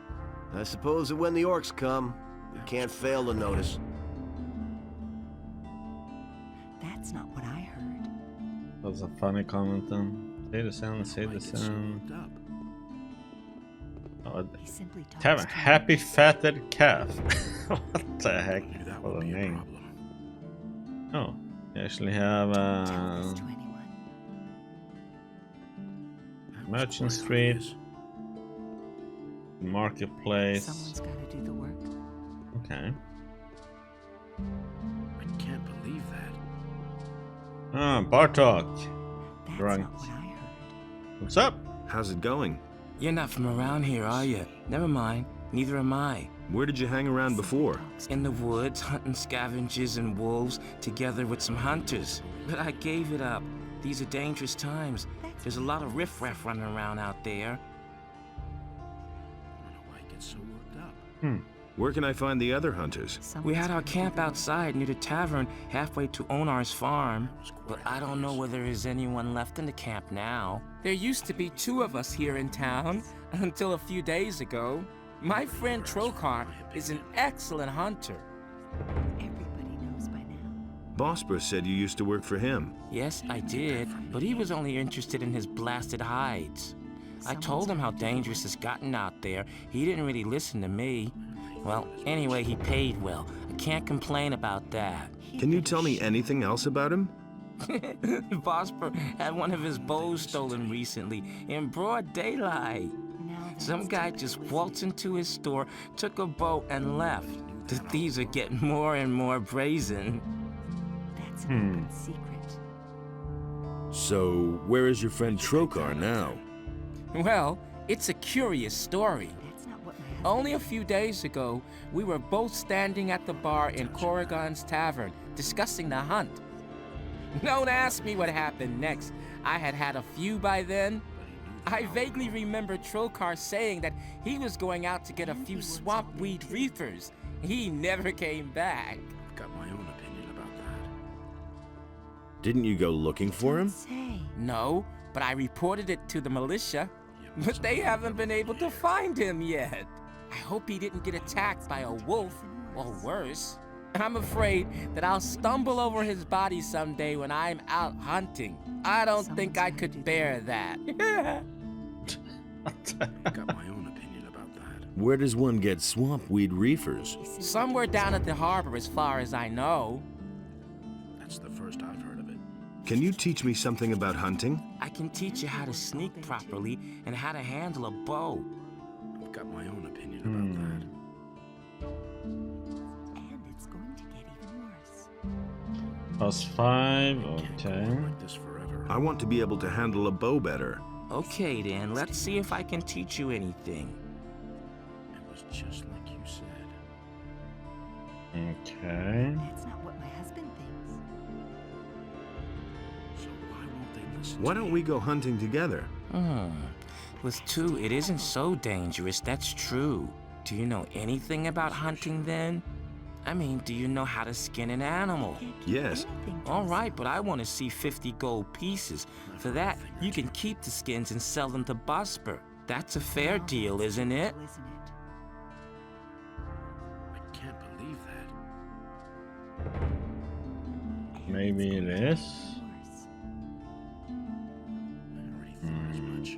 I suppose that when the orcs come, we can't fail to notice. That's not what I heard. That was a funny comment then. Say the sound, say the sound. Oh, He simply talks tavern. to Happy Fatted Calf. What the heck? That What would a be a name. problem. Oh, you actually have Tell this to anyone. That was Merchant quite Street, obvious. Marketplace. Someone's got to do the work. Okay. I can't believe that. Ah, Bartok. That's Drunk. not what I heard. What's up? How's it going? You're not from around here, are you? Never mind. Neither am I. Where did you hang around before? In the woods, hunting scavengers and wolves, together with some hunters. But I gave it up. These are dangerous times. There's a lot of riffraff running around out there. I don't know why he gets so worked up. Where can I find the other hunters? We had our camp outside near the tavern, halfway to Onar's farm. But I don't know whether there's anyone left in the camp now. There used to be 2 of us here in town, until a few days ago. My friend Trokar is an excellent hunter. Everybody knows by now. Bosper said you used to work for him. Yes, I did, but he was only interested in his blasted hides. I told him how dangerous it's gotten out there. He didn't really listen to me. Well, anyway, he paid well. I can't complain about that. Can you tell me anything else about him? Bosper had one of his bows stolen recently, in broad daylight. Some guy just waltzed into his store, took a bow, and left. The thieves are getting more and more brazen. That's an open secret. So, where is your friend Trokar now? Well, it's a curious story. That's not what my husband Only a few days ago, we were both standing at the bar in Corrigan's tavern, discussing the hunt. Don't ask me what happened next. I had had a few by then. I vaguely remember Trokar saying that he was going out to get a few swamp weed reefers. He never came back. I've got my own opinion about that. Didn't you go looking for him? say. No, but I reported it to the militia. But they haven't been able to find him yet. I hope he didn't get attacked by a wolf, or worse. I'm afraid that I'll stumble over his body someday when I'm out hunting. I don't think I could bear that. I've got my own opinion about that. Where does one get swamp weed reefers? Somewhere down at the harbor, as far as I know. That's the first I've heard of it. Can you teach me something about hunting? I can teach you how to sneak properly and how to handle a bow. I've got my own opinion about that. And it's going to get even worse. +5, Can't go okay. on like this forever. I want to be able to handle a bow better. Okay then, let's see if I can teach you anything. It was just like you said. Okay. That's not what my husband thinks. So why won't they listen Why to don't me? we go hunting together? With 2, it isn't so dangerous, that's true. Do you know anything about hunting then? I mean, do you know how to skin an animal? Yes. All right, but I want to see 50 gold pieces. For that, you can keep the skins and sell them to Bosper. That's a fair deal, isn't it? Isn't it? I can't believe that. Maybe it is. Worse. I already thought as much.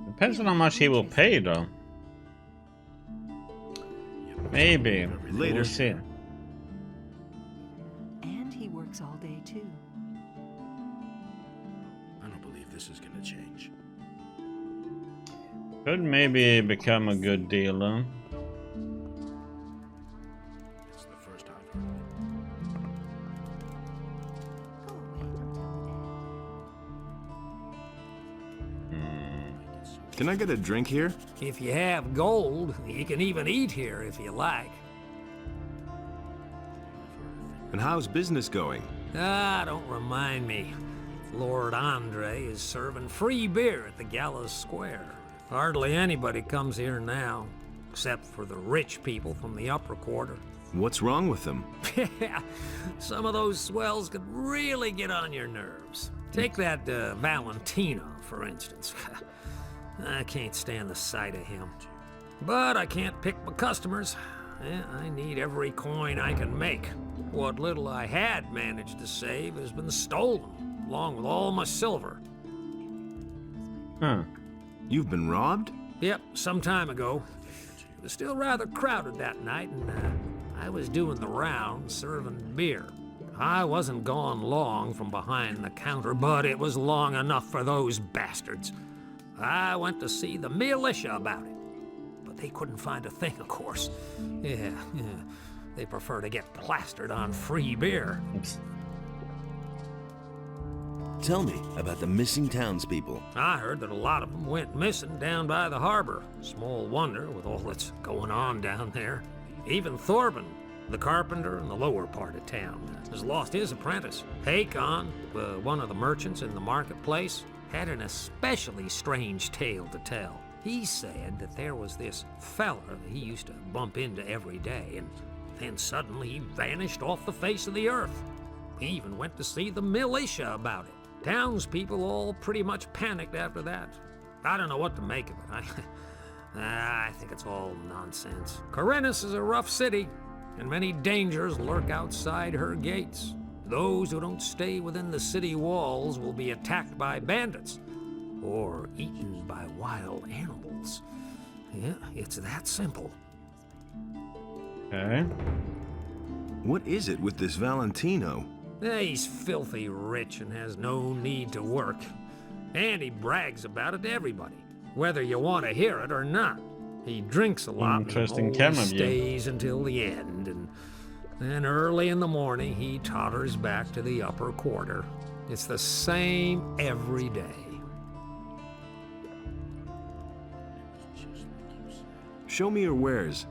Depends on how much he will pay, though. Maybe. Later. We'll see. And he works all day too. I don't believe this is gonna change. Could maybe become a good deal, though. It's the first I've heard of Go away, don't tell me that. Can I get a drink here? If you have gold, you can even eat here if you like. And how's business going? Ah, don't remind me. Lord Andre is serving free beer at the Gallows Square. Hardly anybody comes here now, except for the rich people from the upper quarter. What's wrong with them? Some of those swells could really get on your nerves. Take that Valentino, for instance. I can't stand the sight of him. But I can't pick my customers. I need every coin I can make. What little I had managed to save has been stolen, along with all my silver. Huh. You've been robbed? Yep, some time ago. It was still rather crowded that night, and I was doing the rounds serving beer. I wasn't gone long from behind the counter, but it was long enough for those bastards. I went to see the militia about it, but they couldn't find a thing, of course. Yeah. They prefer to get plastered on free beer. Tell me about the missing townspeople. I heard that a lot of them went missing down by the harbor. Small wonder with all that's going on down there. Even Thorben, the carpenter in the lower part of town, has lost his apprentice. Hakon, one of the merchants in the marketplace, had an especially strange tale to tell. He said that there was this fella that he used to bump into every day, and then suddenly he vanished off the face of the earth. He even went to see the militia about it. Townspeople all pretty much panicked after that. I don't know what to make of it. I think it's all nonsense. Khorinis is a rough city, and many dangers lurk outside her gates. Those who don't stay within the city walls will be attacked by bandits or eaten by wild animals. Yeah, it's that simple. Okay. What is it with this Valentino? He's filthy rich and has no need to work. And he brags about it to everybody, whether you want to hear it or not. He drinks a lot Interesting and always stays until the end, and then early in the morning he totters back to the upper quarter. It's the same every day. Show me your wares.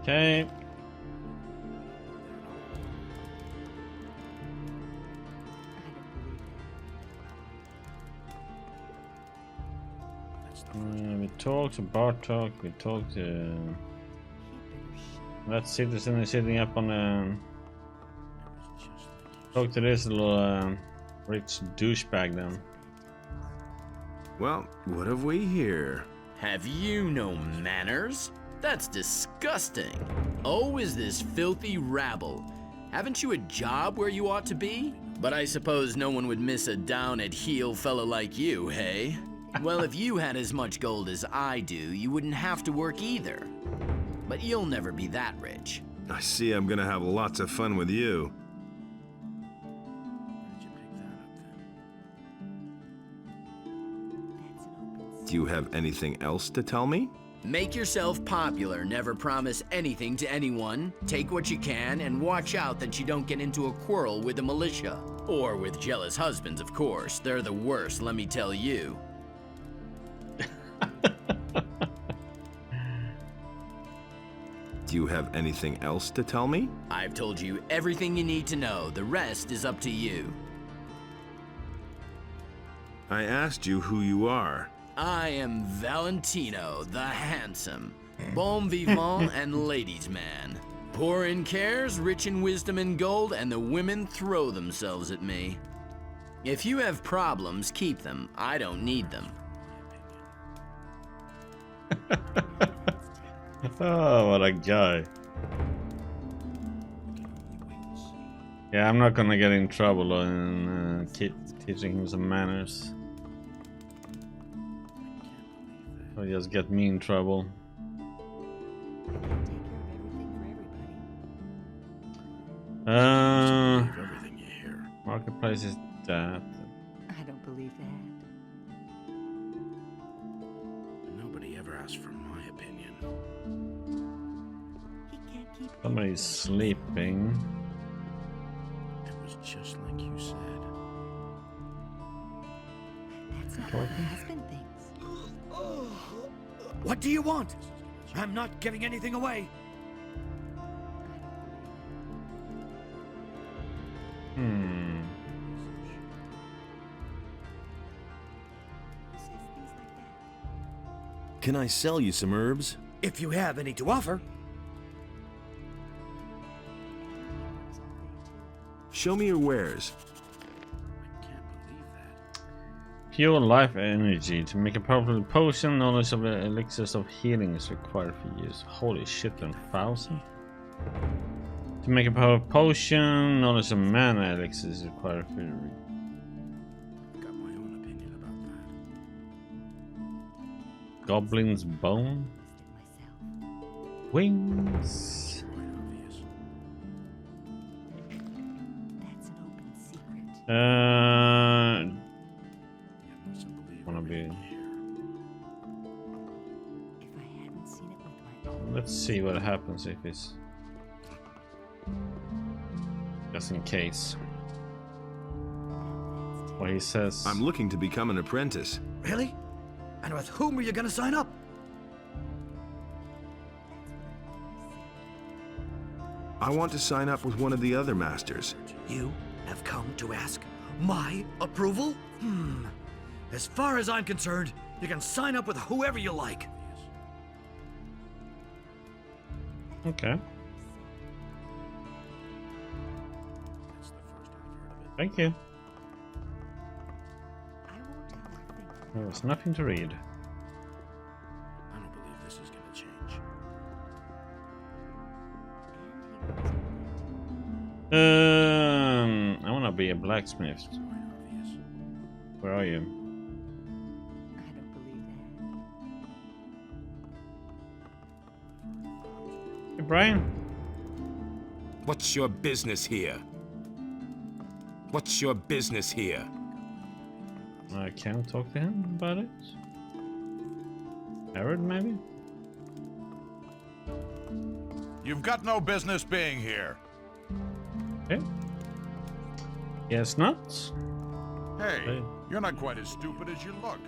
Okay. We talked to Bartok, we talked to that citizen is sitting up on the talk to this little rich douchebag then. Well, what have we here? Have you no manners? That's disgusting. Oh, is this filthy rabble? Haven't you a job where you ought to be? But I suppose no one would miss a down-at-heel fellow like you, hey? Well, if you had as much gold as I do, you wouldn't have to work either. But you'll never be that rich. I see I'm gonna have lots of fun with you. Do you have anything else to tell me? Make yourself popular, never promise anything to anyone, take what you can, and watch out that you don't get into a quarrel with the militia. Or with jealous husbands, of course. They're the worst, let me tell you. Do you have anything else to tell me? I've told you everything you need to know. The rest is up to you. I asked you who you are. I am Valentino the Handsome, bon vivant and ladies' man. Poor in cares, rich in wisdom and gold, and the women throw themselves at me. If you have problems, keep them. I don't need them. Oh, what a guy. Yeah, I'm not gonna get in trouble and keep teaching him some manners. Or just get me in trouble. Everything you hear. Marketplace is that. I don't believe that. Nobody ever asked for my opinion. He can't keep Somebody's sleeping. It was just like you said. That's not what my husband thinks. What do you want? I'm not giving anything away. Can I sell you some herbs? If you have any to offer. Show me your wares. Pure life energy. To make a powerful potion, knowledge of the elixirs of healing is required for use. Holy shit, 1,000. To make a powerful potion, knowledge of mana elixirs is required for use. Got my own opinion. Goblin's bone. Wings. Wanna be. Let's see what happens if it's. Just in case. What he says. I'm looking to become an apprentice. Really? And with whom are you gonna sign up? I want to sign up with one of the other masters. You have come to ask my approval? As far as I'm concerned, you can sign up with whoever you like. Okay. Thank you. There was nothing to read. I don't believe this is gonna change. I wanna be a blacksmith. Where are you? Hey, Brian. What's your business here? What's your business here? I can't talk to him about it. Herod, maybe? You've got no business being here. Okay. Yes, not. Hey, you're not quite as stupid as you look.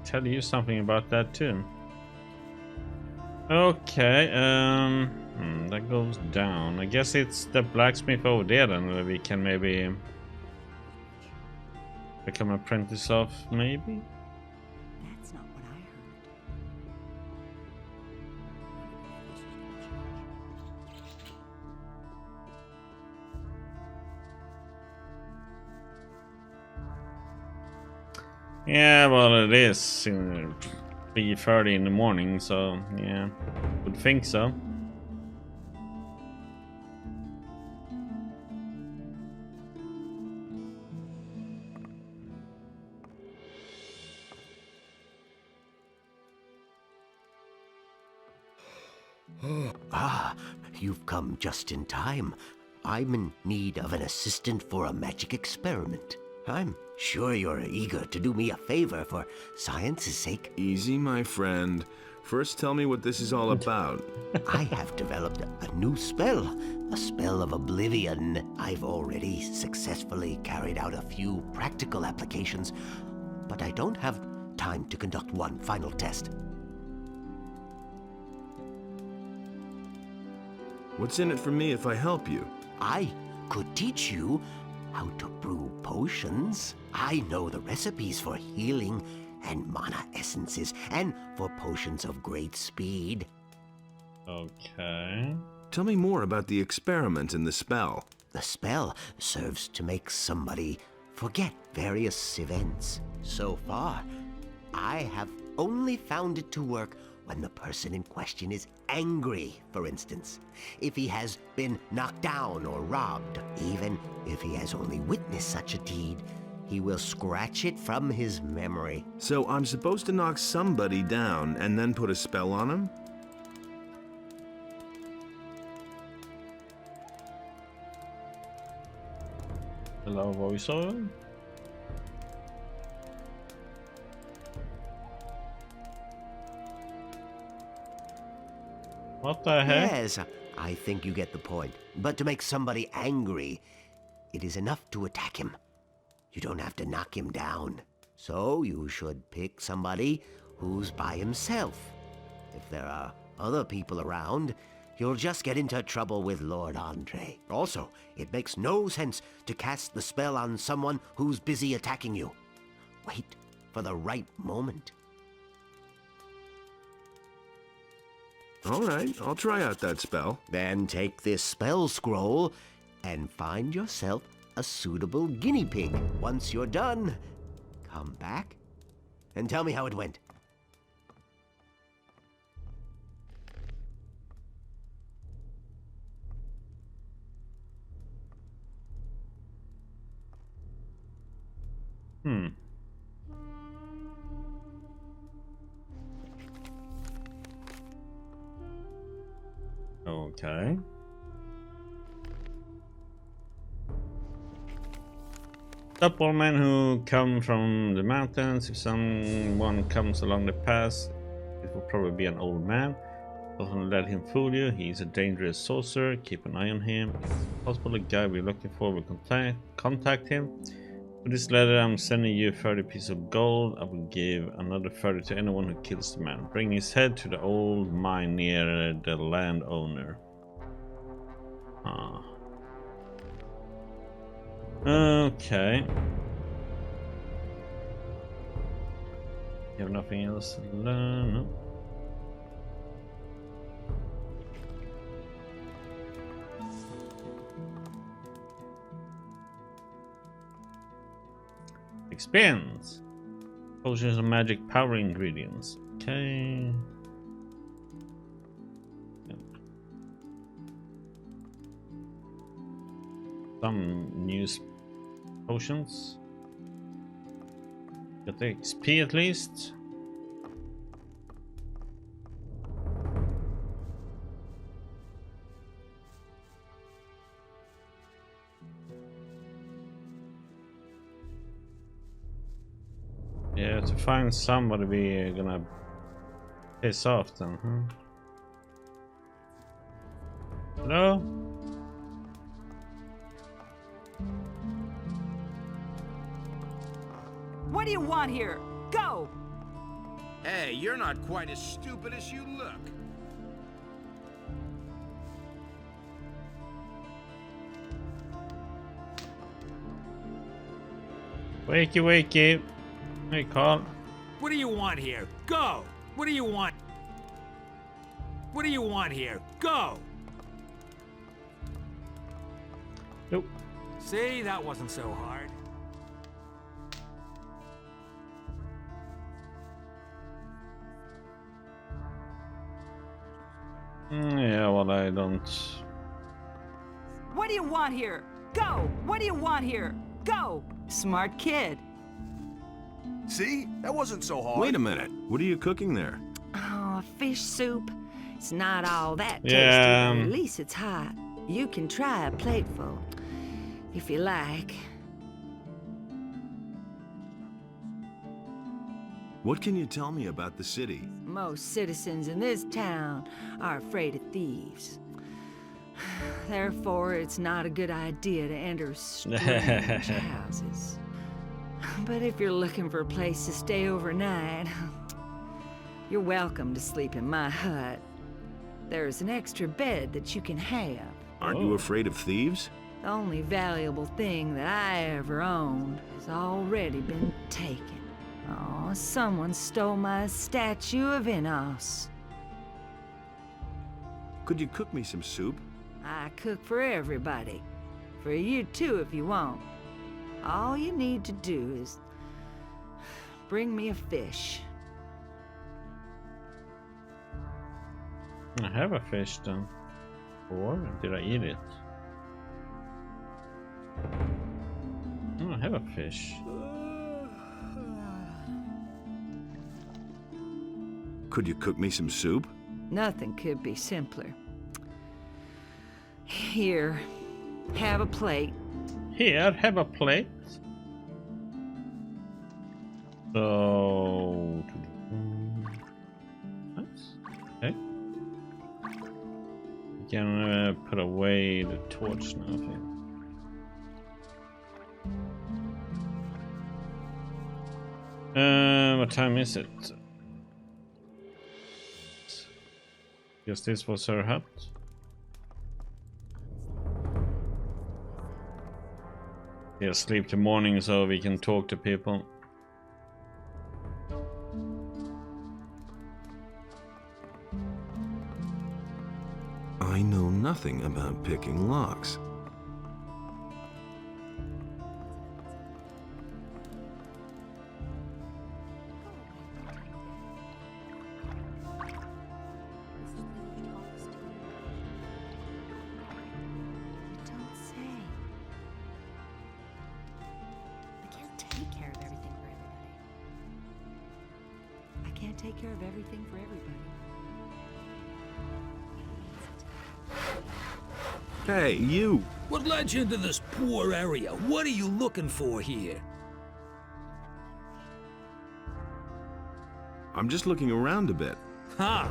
Tell you something about that too. Okay, that goes down. I guess it's the blacksmith over there then where we can maybe become apprentice of, maybe? That's not what I heard. Yeah, well, it is 3:30 in the morning, so yeah, would think so. You've come just in time. I'm in need of an assistant for a magic experiment. I'm sure you're eager to do me a favor for science's sake. Easy, my friend. First tell me what this is all about. I have developed a new spell. A spell of oblivion. I've already successfully carried out a few practical applications, but I don't have time to conduct one final test. What's in it for me if I help you? I could teach you how to brew potions. I know the recipes for healing and mana essences, and for potions of great speed. Okay. Tell me more about the experiment and the spell. The spell serves to make somebody forget various events. So far, I have only found it to work when the person in question is angry, for instance. If he has been knocked down or robbed, even if he has only witnessed such a deed, he will scratch it from his memory. So I'm supposed to knock somebody down and then put a spell on him? Hello, voiceover. What the heck? Yes, I think you get the point. But to make somebody angry, it is enough to attack him. You don't have to knock him down. So you should pick somebody who's by himself. If there are other people around, you'll just get into trouble with Lord Andre. Also, it makes no sense to cast the spell on someone who's busy attacking you. Wait for the right moment. All right, I'll try out that spell. Then take this spell scroll and find yourself a suitable guinea pig. Once you're done, come back and tell me how it went. Okay. Stop all men who come from the mountains. If someone comes along the pass, it will probably be an old man. Don't let him fool you. He's a dangerous sorcerer. Keep an eye on him. If it's possible the guy we're looking for will contact him. With this letter, I'm sending you 30 pieces of gold. I will give another 30 to anyone who kills the man. Bring his head to the old mine near the landowner. Okay. You have nothing else to learn? No. Experience. Potions of magic power ingredients. Okay. Some new potions. Get the XP at least. Yeah, to find somebody we're gonna piss off then, huh? Hello? What do you want here? Go! Hey, you're not quite as stupid as you look. Wakey, wakey. Hey, Carl. What do you want here? Go! What do you want? What do you want here? Go! Nope. See, that wasn't so hard. Yeah, well, I don't. What do you want here? Go! What do you want here? Go! Smart kid. See? That wasn't so hard. Wait a minute. What are you cooking there? Oh, fish soup. It's not all that tasty, Yeah. but at least it's hot. You can try a plateful, if you like. What can you tell me about the city? Most citizens in this town are afraid of thieves. Therefore, it's not a good idea to enter strange houses. But if you're looking for a place to stay overnight, you're welcome to sleep in my hut. There's an extra bed that you can have. Aren't you afraid of thieves? The only valuable thing that I ever owned has already been taken. Oh, someone stole my statue of Innos. Could you cook me some soup? I cook for everybody. For you too, if you want. All you need to do is bring me a fish. I have a fish then. Or did I eat it? Oh, I have a fish. Could you cook me some soup? Nothing could be simpler. Here, have a plate. Here, have a plate. So, nice. Okay. We can put away the torch now. I think. What time is it? Guess this was her hut. Yeah, sleep till morning so we can talk to people. I know nothing about picking locks. Take care of everything for everybody. Hey, you! What led you into this poor area? What are you looking for here? I'm just looking around a bit. Huh.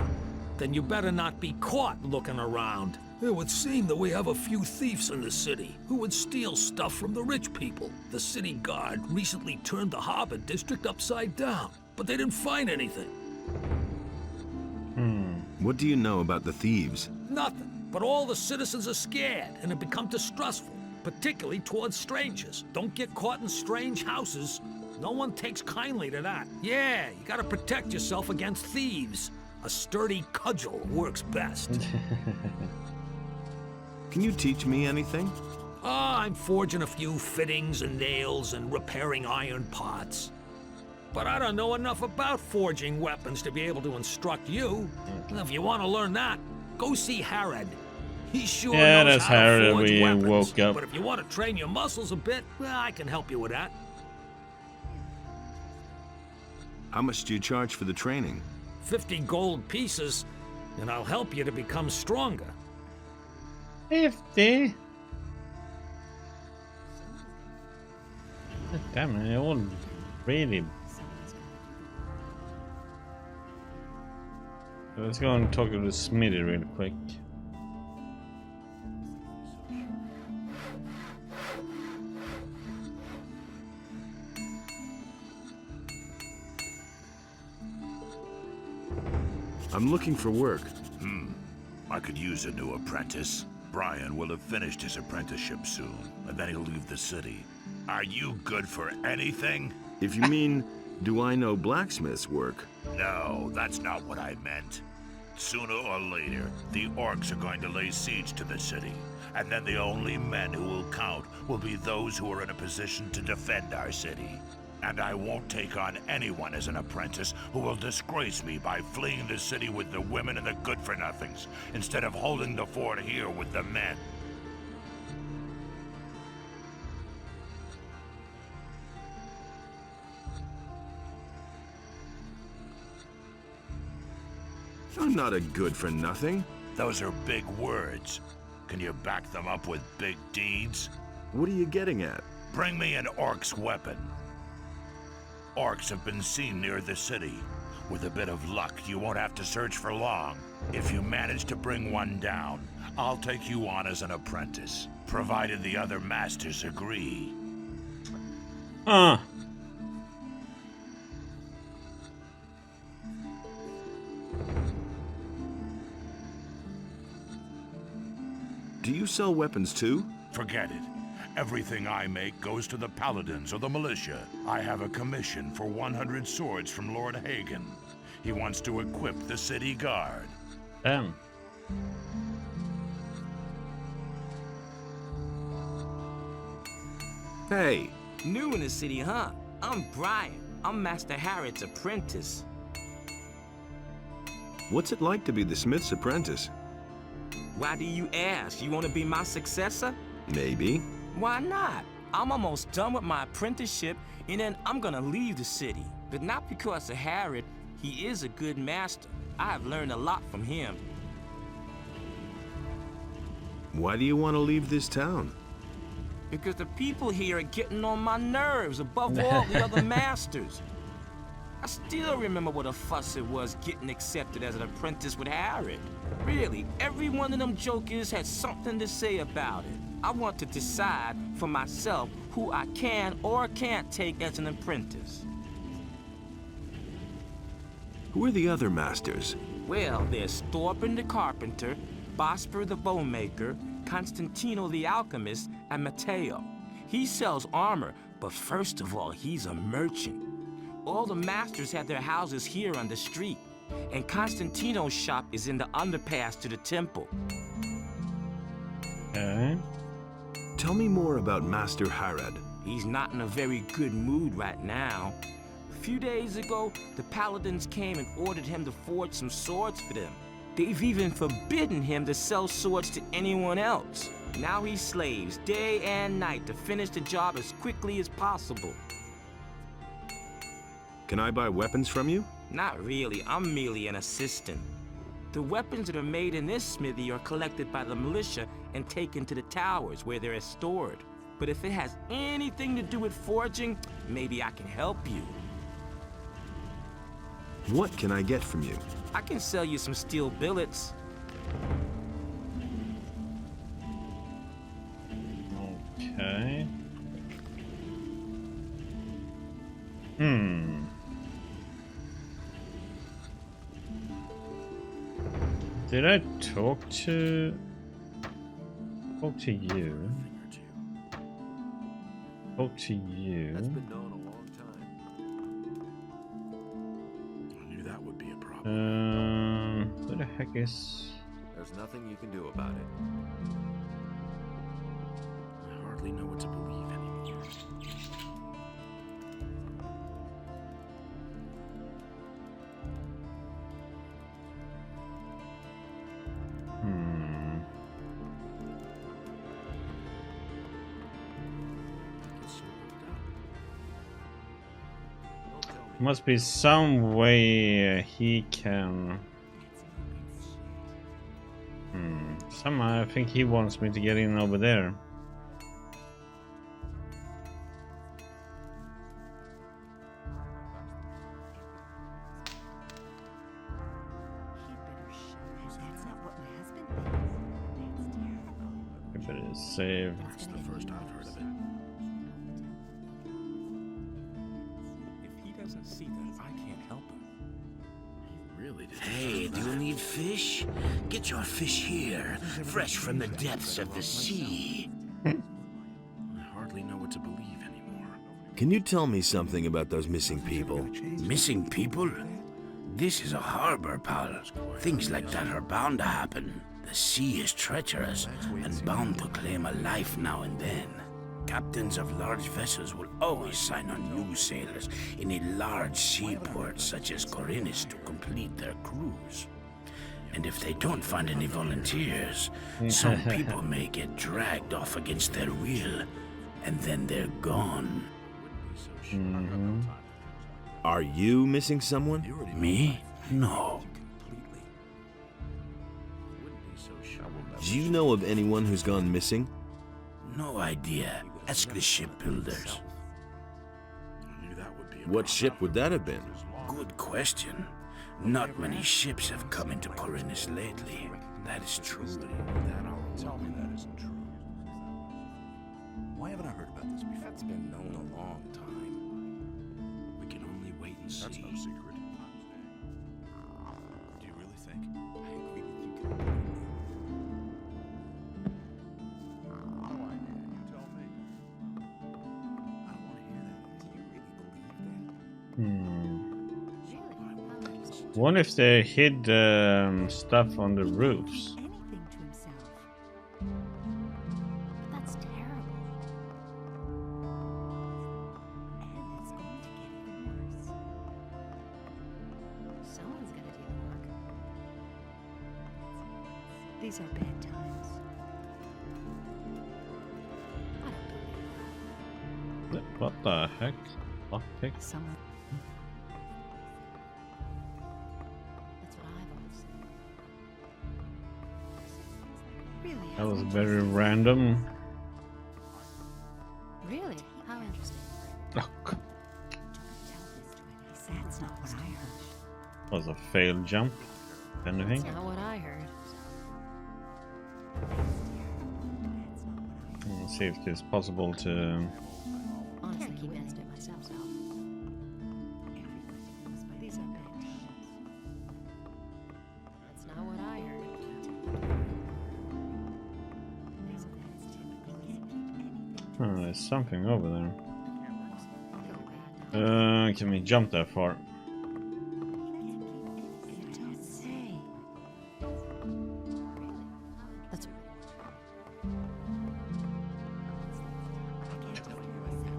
Then you better not be caught looking around. It would seem that we have a few thieves in the city who would steal stuff from the rich people. The city guard recently turned the harbor district upside down, but they didn't find anything. What do you know about the thieves? Nothing. But all the citizens are scared and have become distrustful, particularly towards strangers. Don't get caught in strange houses. No one takes kindly to that. Yeah, you gotta protect yourself against thieves. A sturdy cudgel works best. Can you teach me anything? I'm forging a few fittings and nails and repairing iron parts. But I don't know enough about forging weapons to be able to instruct you. If you want to learn that, go see Harrod. He sure knows how to forge weapons. Woke up. But if you want to train your muscles a bit, well, I can help you with that. How much do you charge for the training? 50 gold pieces, and I'll help you to become stronger. 50? Damn it, all really. Let's go and talk to the smithy real quick. I'm looking for work. I could use a new apprentice. Brian will have finished his apprenticeship soon, and then he'll leave the city. Are you good for anything? If you mean, do I know blacksmith's work? No, that's not what I meant. Sooner or later, the orcs are going to lay siege to the city, and then the only men who will count will be those who are in a position to defend our city. And I won't take on anyone as an apprentice who will disgrace me by fleeing the city with the women and the good-for-nothings, instead of holding the fort here with the men. I'm not a good-for-nothing. Those are big words. Can you back them up with big deeds? What are you getting at? Bring me an orc's weapon. Orcs have been seen near the city. With a bit of luck, you won't have to search for long. If you manage to bring one down, I'll take you on as an apprentice, provided the other masters agree. Do you sell weapons too? Forget it. Everything I make goes to the Paladins or the militia. I have a commission for 100 swords from Lord Hagen. He wants to equip the city guard. Damn. Hey. New in the city, huh? I'm Brian. I'm Master Harrod's apprentice. What's it like to be the smith's apprentice? Why do you ask? You want to be my successor? Maybe. Why not? I'm almost done with my apprenticeship, and then I'm gonna leave the city. But not because of Harrod. He is a good master. I have learned a lot from him. Why do you want to leave this town? Because the people here are getting on my nerves above all the other masters. I still remember what a fuss it was getting accepted as an apprentice with Harrod. Really, every one of them jokers had something to say about it. I want to decide for myself who I can or can't take as an apprentice. Who are the other masters? Well, there's Thorben the carpenter, Bosper the bowmaker, Constantino the alchemist, and Matteo. He sells armor, but first of all, he's a merchant. All the masters have their houses here on the street, and Constantino's shop is in the underpass to the temple. Okay. Tell me more about Master Harrod. He's not in a very good mood right now. A few days ago, the Paladins came and ordered him to forge some swords for them. They've even forbidden him to sell swords to anyone else. Now he slaves day and night to finish the job as quickly as possible. Can I buy weapons from you? Not really, I'm merely an assistant. The weapons that are made in this smithy are collected by the militia and taken to the towers where they're stored. But if it has anything to do with forging, maybe I can help you. What can I get from you? I can sell you some steel billets. Okay. Did I talk to you? Talk to you. That's been known a long time. I knew that would be a problem. Who the heck is? There's nothing you can do about it. I hardly know what to believe anymore. Must be some way he can. Somehow I think he wants me to get in over there. I better save. It's the first I've heard of it. See that I can't help him. Really did. Hey, do you need fish? Get your fish here, fresh from the depths of the sea. I hardly know what to believe anymore. Can you tell me something about those missing people? Missing people? This is a harbor, pal. Things like that are bound to happen. The sea is treacherous and bound to claim a life now and then. Captains of large vessels will always sign on new sailors in a large seaport such as Khorinis to complete their cruise. And if they don't find any volunteers, some people may get dragged off against their will, and then they're gone. Are you missing someone? Me? No. Do you know of anyone who's gone missing? No idea. Ask the shipbuilders. What ship would that have been? Good question. Not many ships have come into Khorinis lately. That is true. Tell me that isn't true. Why haven't I heard about this before? That's been known a long time. We can only wait and see. That's no secret. Do you really think? I agree with you completely. What if they hid stuff on the roofs? Anything to himself. But that's terrible. And it's going to get even worse. Someone's gonna do the work. These are bad times. What the heck? Lockpick? Someone. That was very random. Really? How interesting. Oh, That's not what I heard. was a failed jump. Anything? That's not what I heard. Let's see if it's possible to. Honestly, he messed it myself. These are bad times. That's not what I heard. Oh, there's something over there. Can we jump that far?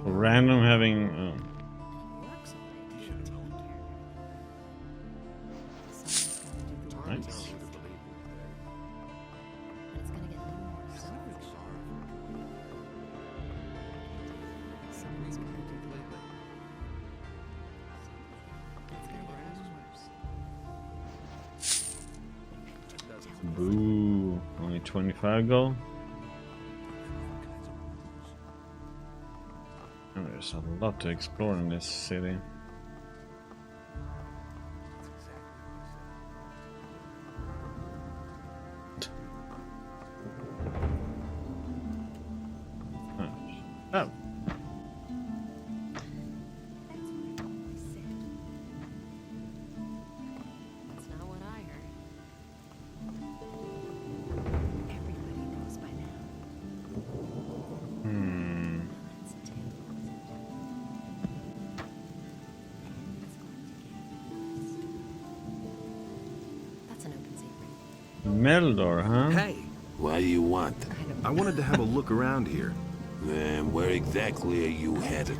Random having. Nice. 25 gold. And there's a lot to explore in this city. Oh. That's not what I heard. Everybody knows by now. That's an open secret. Meldor, huh? Hey! What do you want? I wanted to have a look around here. And where exactly are you headed?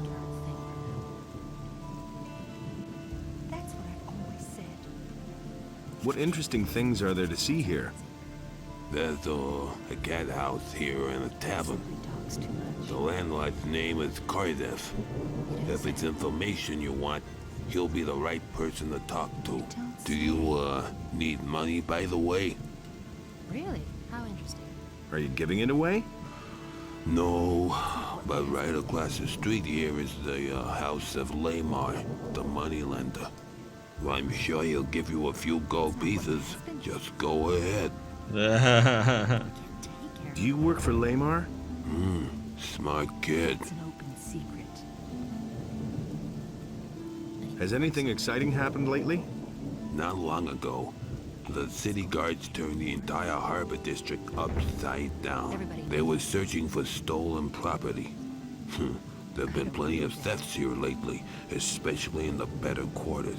That's what I've always said. What interesting things are there to see here? There's a cat house here and a tavern. The landlord's name is Khorinis. If it's information you want, he'll be the right person to talk to. Do you, need money, by the way? Really? How interesting. Are you giving it away? No, but right across the street here is the house of Lamar, the moneylender. I'm sure he'll give you a few gold pieces. Just go ahead. Do you work for Lamar? Smart kid. It's an open secret. Has anything exciting happened lately? Not long ago, the city guards turned the entire harbor district upside down. They were searching for stolen property. There've been plenty of thefts here lately, especially in the better quarters.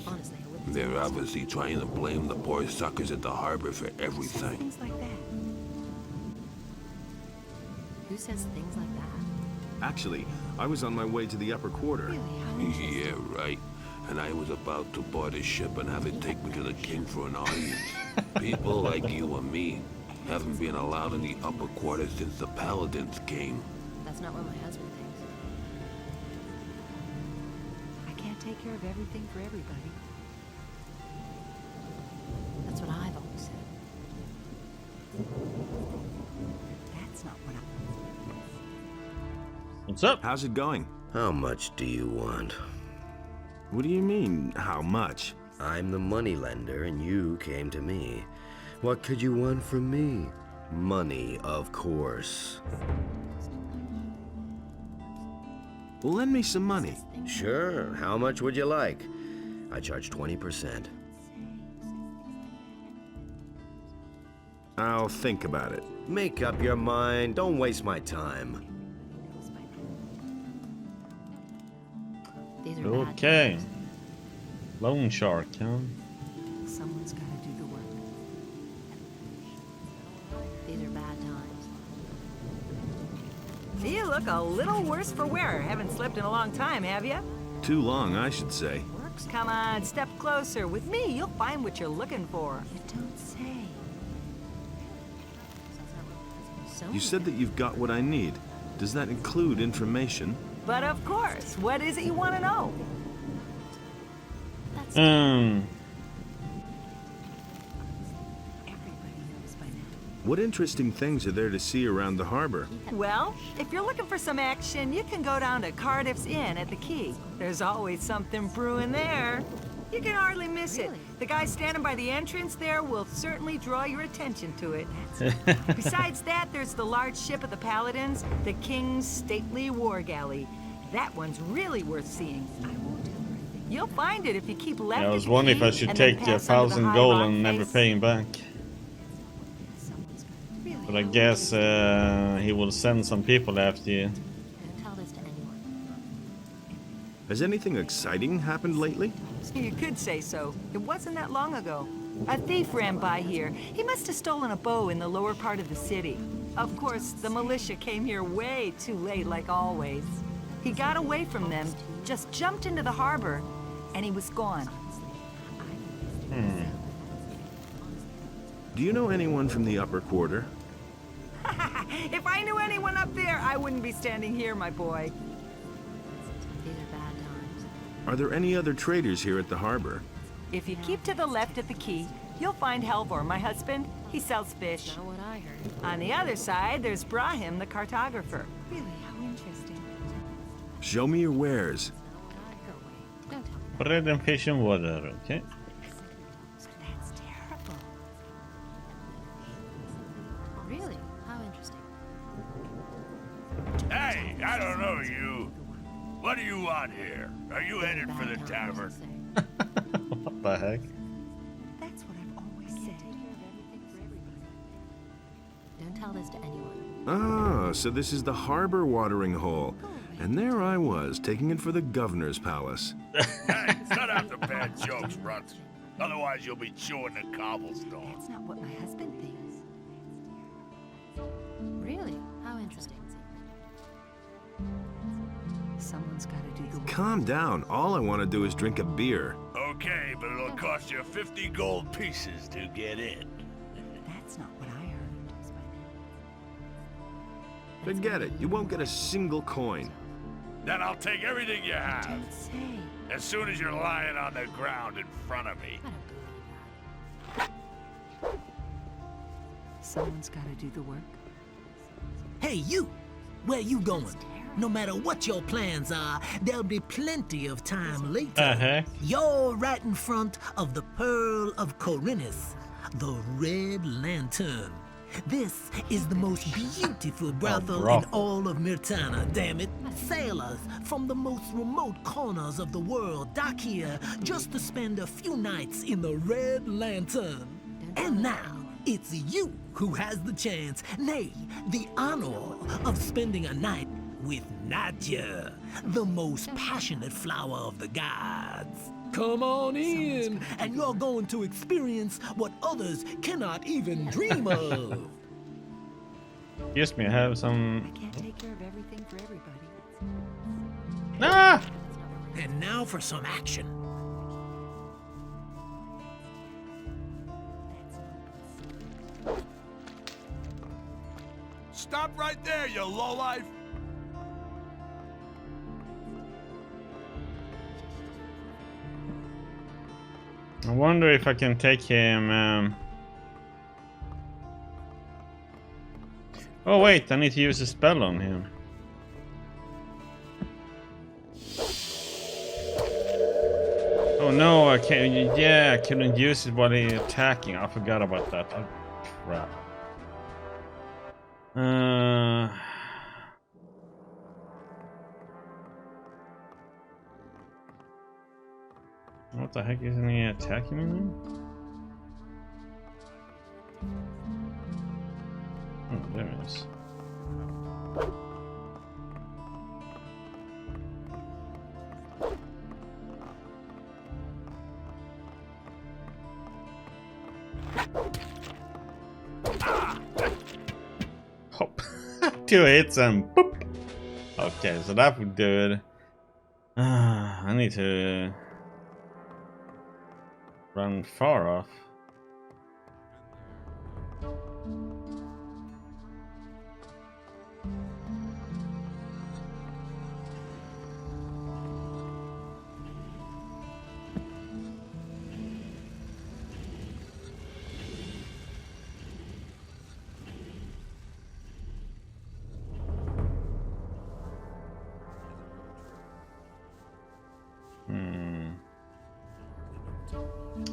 They're obviously trying to blame the poor suckers at the harbor for everything. Things like that. Who says things like that? Actually, I was on my way to the upper quarter. Yeah, right. And I was about to board a ship and have it take me to the king for an audience. People like you and me haven't been allowed in the upper quarter since the Paladins came. That's not what my husband thinks. I can't take care of everything for everybody. That's what I've always said. That's not what I... What's up? How's it going? How much do you want? What do you mean, how much? I'm the moneylender and you came to me. What could you want from me? Money, of course. Well, lend me some money. Sure. How much would you like? I charge 20%. I'll think about it. Make up your mind. Don't waste my time. These are Okay. Loan shark, huh? Someone's got to do the work. These are bad times. You look a little worse for wear. Haven't slept in a long time, have you? Too long, I should say. Come on, step closer. With me, you'll find what you're looking for. You don't say. You said that you've got what I need. Does that include information? But of course, what is it you want to know? What interesting things are there to see around the harbor? Well, if you're looking for some action, you can go down to Cardiff's Inn at the quay. There's always something brewing there. You can hardly miss it. The guy standing by the entrance there will certainly draw your attention to it. Besides that, there's the large ship of the Paladins, the King's stately war galley. That one's really worth seeing. You'll find it if you keep left. Yeah, I was wondering if I should take the 1,000 gold and never pay him back. But I guess he will send some people after you. Tell this to anyone. Has anything exciting happened lately? You could say so. It wasn't that long ago. A thief ran by here. He must have stolen a bow in the lower part of the city. Of course, the militia came here way too late, like always. He got away from them, just jumped into the harbor, and he was gone. Do you know anyone from the upper quarter? If I knew anyone up there, I wouldn't be standing here, my boy. These are bad times. Are there any other traders here at the harbor? If you keep to the left at the quay, You'll find Helvor, my husband. He sells fish. That's not what I heard. On the other side, there's Brahim, the cartographer. Really, how interesting. Show me your wares. Bread and fish and water, okay. That's terrible. Really? How interesting. Hey, I don't know you. What do you want here? Are you headed for the tavern? What the heck? That's what I've always said. Don't tell this to anyone. Ah, so this is the harbor watering hole. And there I was, taking it for the governor's palace. Hey, cut out the bad jokes, Runt. Otherwise you'll be chewing the cobblestone. That's not what my husband thinks. Really? How interesting. Someone's got to do the work. Calm down. All I want to do is drink a beer. Okay, but it'll cost you 50 gold pieces to get in. That's not what I heard. Forget it. You won't get a single coin. Then I'll take everything you have. Don't say. As soon as you're lying on the ground in front of me. Someone's got to do the work. Hey, you! Where you going? No matter what your plans are, there'll be plenty of time later. You're right in front of the Pearl of Khorinis, the Red Lantern. This is the most beautiful brothel in all of Mirtana, damn it. Sailors from the most remote corners of the world dock here just to spend a few nights in the Red Lantern. And now, it's you who has the chance, nay, the honor of spending a night with Nadja, the most passionate flower of the gods. Come on in, and you're going to experience what others cannot even dream of. Excuse me, I have some... I can't take care of everything for everybody. Ah! And now for some action. Stop right there, you lowlife! I wonder if I can take him... Oh wait, I need to use a spell on him. Oh no, I can't... Yeah, I couldn't use it while he's attacking. I forgot about that. Oh, crap. What the heck, isn't he attacking me now? Oh, there it is. Hop. 2 hits and boop. Okay, so that would do it. I need to run far off.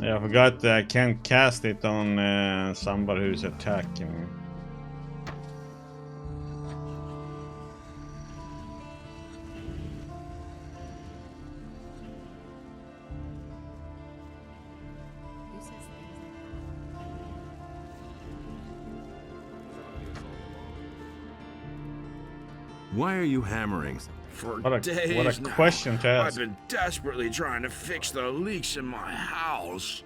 Yeah, I forgot that I can't cast it on somebody who's attacking me. Why are you hammering? For What a days now, question to ask. I've been desperately trying to fix the leaks in my house.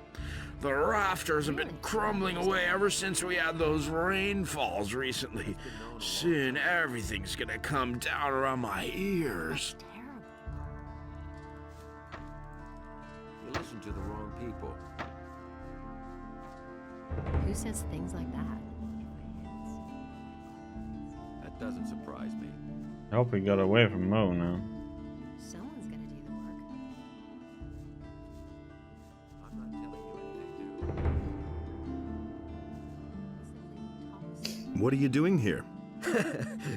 The rafters have been crumbling away ever since we had those rainfalls recently. Soon everything's gonna come down around my ears. You listen to the wrong people. Who says things like that? That doesn't surprise me. I hope we got away from Mo now. Someone's gonna do the work. I'm not telling you anything new. What are you doing here?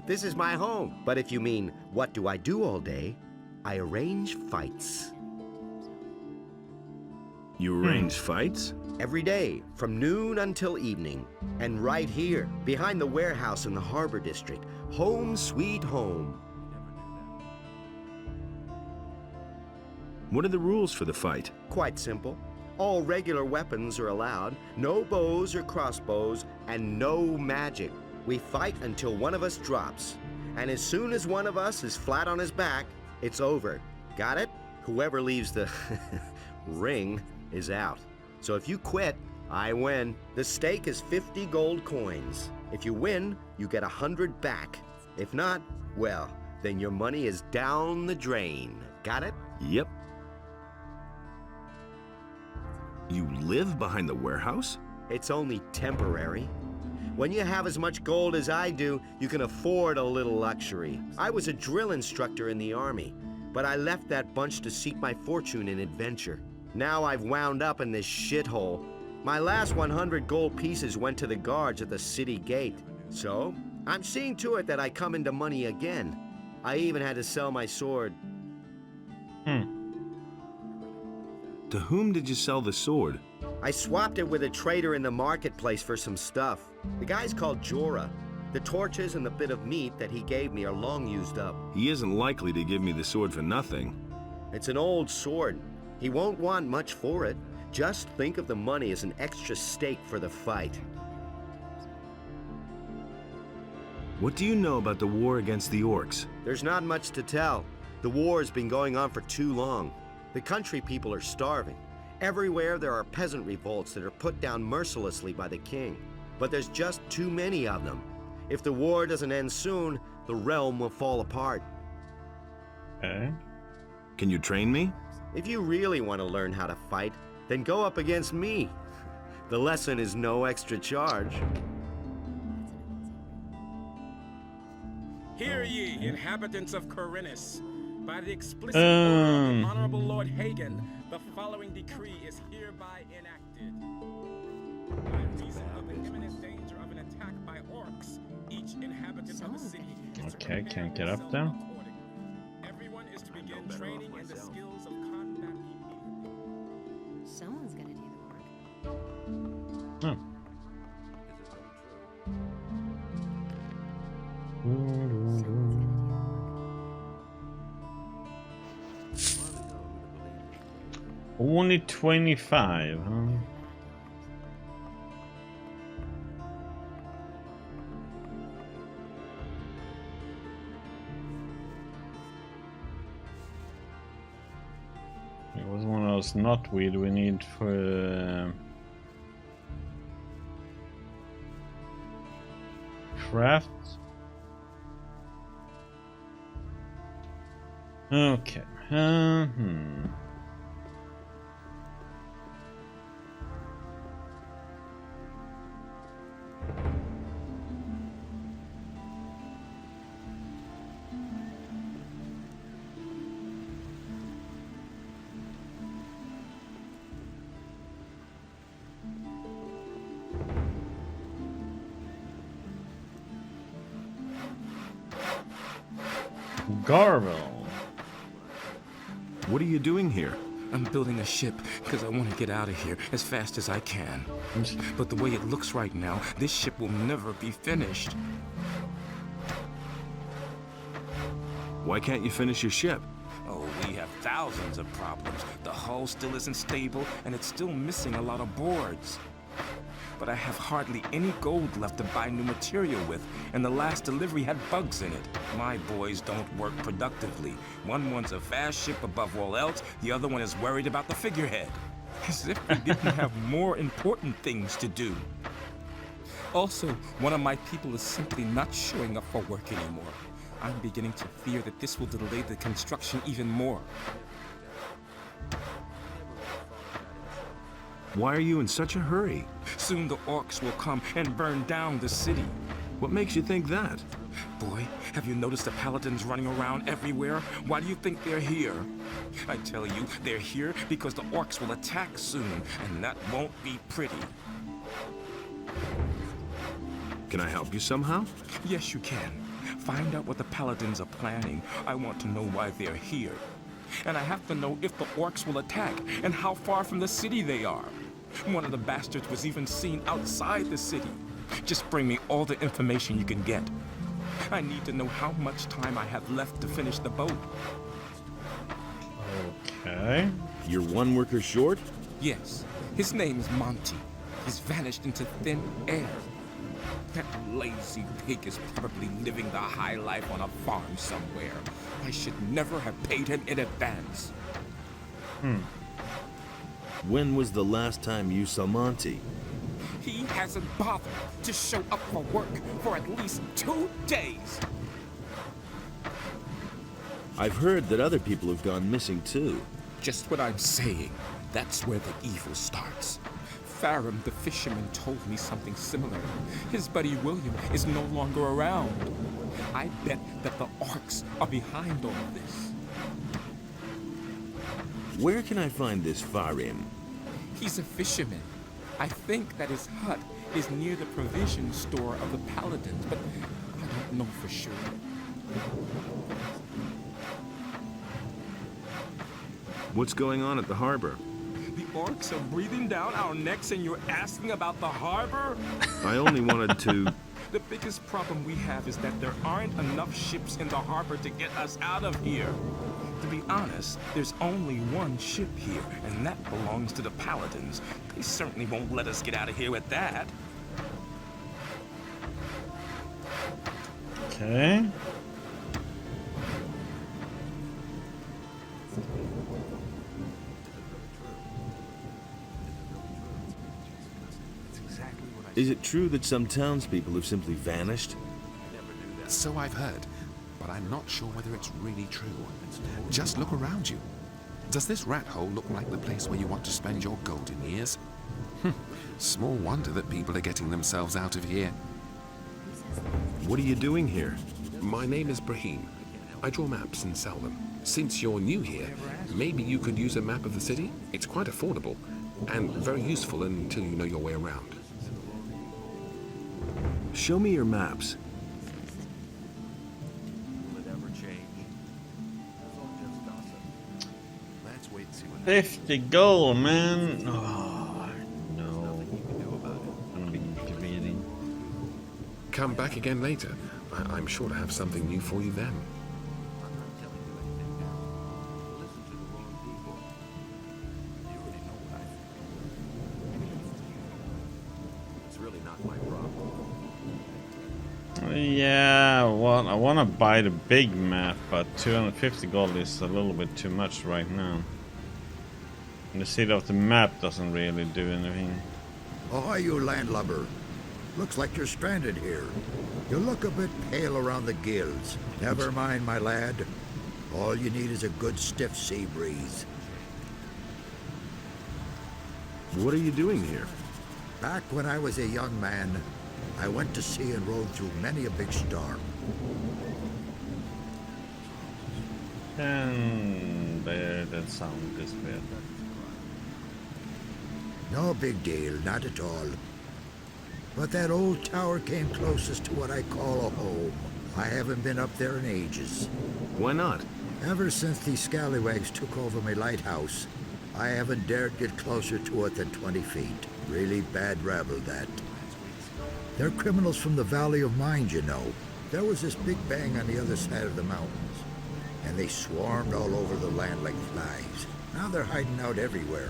This is my home. But if you mean, what do I do all day? I arrange fights. You arrange fights? Every day, from noon until evening. And right here, behind the warehouse in the harbor district. Home sweet home. What are the rules for the fight? Quite simple. All regular weapons are allowed, no bows or crossbows, and no magic. We fight until one of us drops. And as soon as one of us is flat on his back, it's over. Got it? Whoever leaves the ring is out. So if you quit, I win. The stake is 50 gold coins. If you win, you get 100 back. If not, well, then your money is down the drain. Got it? Yep. You live behind the warehouse? It's only temporary. When you have as much gold as I do, you can afford a little luxury. I was a drill instructor in the army, but I left that bunch to seek my fortune in adventure. Now I've wound up in this shithole. My last 100 gold pieces went to the guards at the city gate. So, I'm seeing to it that I come into money again. I even had to sell my sword. To whom did you sell the sword? I swapped it with a trader in the marketplace for some stuff. The guy's called Jorah. The torches and the bit of meat that he gave me are long used up. He isn't likely to give me the sword for nothing. It's an old sword. He won't want much for it. Just think of the money as an extra stake for the fight. What do you know about the war against the orcs? There's not much to tell. The war's been going on for too long. The country people are starving. Everywhere there are peasant revolts that are put down mercilessly by the king. But there's just too many of them. If the war doesn't end soon, the realm will fall apart. Okay. Can you train me? If you really want to learn how to fight, then go up against me. The lesson is no extra charge. Hear ye, inhabitants of Khorinis. By the explicit order of the Honorable Lord Hagen, the following decree is hereby enacted. By reason of the imminent danger of an attack by orcs, each inhabitant of the city is to Okay, can't get up there. Everyone is to begin training in the skills of combat immediately. Someone's gonna do the work. Oh. Only 25, huh? It was one of those knotweed we need for crafts. Okay. Garvel. What are you doing here? I'm building a ship because I want to get out of here as fast as I can. But the way it looks right now, this ship will never be finished. Why can't you finish your ship? Oh, we have thousands of problems. The hull still isn't stable, and it's still missing a lot of boards. But I have hardly any gold left to buy new material with, and the last delivery had bugs in it. My boys don't work productively. One wants a fast ship above all else, the other one is worried about the figurehead. As if we didn't have more important things to do. Also, one of my people is simply not showing up for work anymore. I'm beginning to fear that this will delay the construction even more. Why are you in such a hurry? Soon the orcs will come and burn down the city. What makes you think that? Boy, have you noticed the Paladins running around everywhere? Why do you think they're here? I tell you, they're here because the orcs will attack soon, and that won't be pretty. Can I help you somehow? Yes, you can. Find out what the Paladins are planning. I want to know why they're here. And I have to know if the orcs will attack and how far from the city they are. One of the bastards was even seen outside the city. Just bring me all the information you can get. I need to know how much time I have left to finish the boat. Okay. You're one worker short? Yes. His name is Monty. He's vanished into thin air. That lazy pig is probably living the high life on a farm somewhere. I should never have paid him in advance. When was the last time you saw Monty? He hasn't bothered to show up for work for at least 2 days. I've heard that other people have gone missing too. Just what I'm saying. That's where the evil starts. Farum, the fisherman, told me something similar. His buddy William is no longer around. I bet that the orcs are behind all of this. Where can I find this Farum? He's a fisherman. I think that his hut is near the provision store of the Paladins, but I don't know for sure. What's going on at the harbor? The orcs are breathing down our necks and you're asking about the harbor? I only wanted to... The biggest problem we have is that there aren't enough ships in the harbor to get us out of here. To be honest, there's only one ship here, and that belongs to the Paladins. They certainly won't let us get out of here with that. Okay. Is it true that some townspeople have simply vanished? So I've heard, but I'm not sure whether it's really true. Just look around you. Does this rat hole look like the place where you want to spend your golden years? Small wonder that people are getting themselves out of here. What are you doing here? My name is Brahim. I draw maps and sell them. Since you're new here, maybe you could use a map of the city? It's quite affordable, and very useful until you know your way around. Show me your maps. Will it ever change? It's all just gossip. Let's wait and see what 50 gold, man. Oh, no. I'm being greedy. Come back again later. I'm sure to have something new for you then. Yeah, well, I want to buy the big map, but 250 gold is a little bit too much right now. And the city of the map doesn't really do anything. Oh, you landlubber. Looks like you're stranded here. You look a bit pale around the gills. Never mind, my lad. All you need is a good stiff sea breeze. What are you doing here? Back when I was a young man, I went to sea and rode through many a big storm. And there, that sound disappeared. No big deal, not at all. But that old tower came closest to what I call a home. I haven't been up there in ages. Why not? Ever since these scallywags took over my lighthouse, I haven't dared get closer to it than 20 feet. Really bad rabble, that. They're criminals from the Valley of Mind, you know. There was this big bang on the other side of the mountains, and they swarmed all over the land like flies. Now they're hiding out everywhere,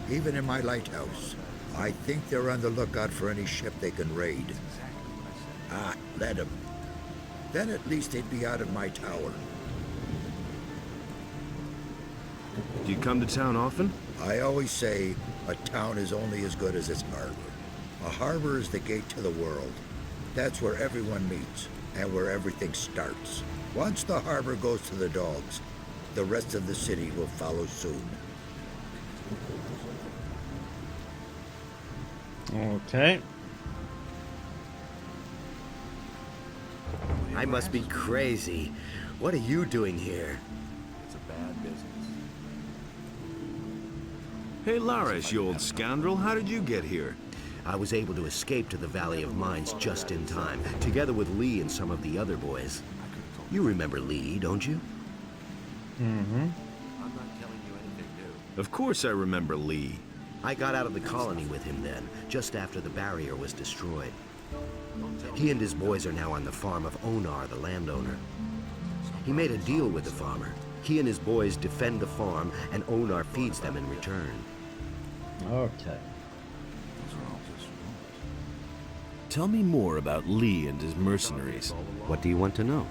even in my lighthouse. I think they're on the lookout for any ship they can raid. Ah, let them. Then at least they'd be out of my tower. Do you come to town often? I always say a town is only as good as its harbor. A harbor is the gate to the world. That's where everyone meets and where everything starts. Once the harbor goes to the dogs, the rest of the city will follow soon. Okay. I must be crazy. What are you doing here? it's a bad business. Hey, Larish, you old scoundrel, how did you get here? I was able to escape to the Valley of Mines just in time, together with Lee and some of the other boys. You remember Lee, don't you? Mm-hmm. I'm not telling you anything new. Of course I remember Lee. I got out of the colony with him then, just after the barrier was destroyed. He and his boys are now on the farm of Onar, the landowner. He made a deal with the farmer. He and his boys defend the farm, and Onar feeds them in return. Okay. Tell me more about Lee and his mercenaries. What do you want to know?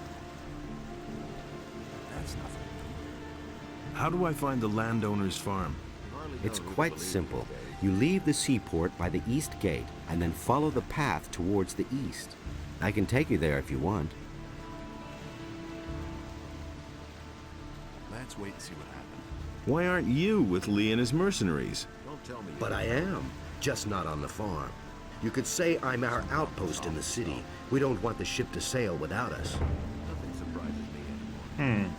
That's nothing. How do I find the landowner's farm? It's quite simple. You leave the seaport by the east gate and then follow the path towards the east. I can take you there if you want. Let's wait and see what happens. Why aren't you with Lee and his mercenaries? Don't tell me. But I am, just not on the farm. You could say I'm our outpost in the city. We don't want the ship to sail without us. Nothing surprises me anymore.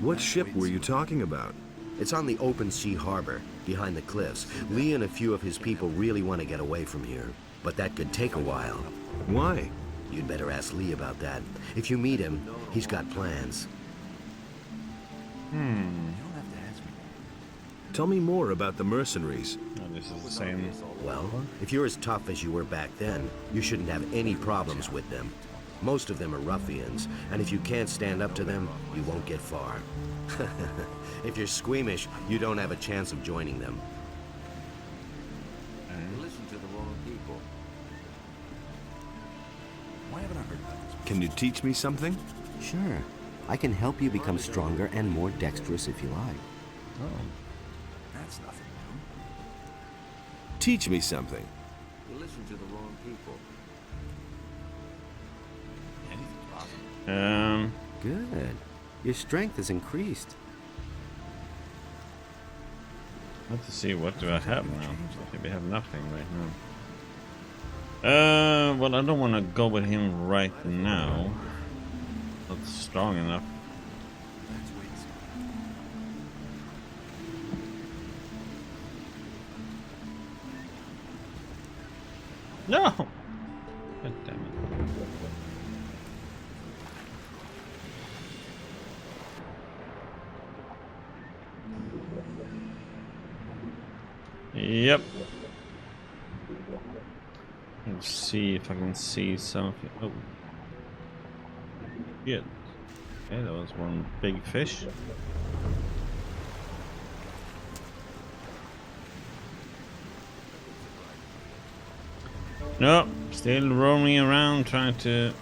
What ship were you talking about? It's on the open sea harbor, behind the cliffs. Lee and a few of his people really want to get away from here. But that could take a while. Why? You'd better ask Lee about that. If you meet him, he's got plans. You don't have to ask me. Tell me more about the mercenaries. Oh, this is the same. Well, if you're as tough as you were back then, you shouldn't have any problems with them. Most of them are ruffians, and if you can't stand up to them, you won't get far. If you're squeamish, you don't have a chance of joining them. You listen to the wrong people. Why haven't I heard about this? Can you teach me something? Sure. I can help you become stronger and more dexterous if you like. Oh. That's nothing new. Teach me something. You listen to the wrong people. Anything's possible. Good. Your strength has increased. Let's see, what do I have now? I think we have nothing right now. Well, I don't want to go with him right now. Not strong enough. Let's wait and see. No! God damn it. Yep. Let's see if I can see something. Oh. Yeah. Okay, that was one big fish. No, still roaming around trying to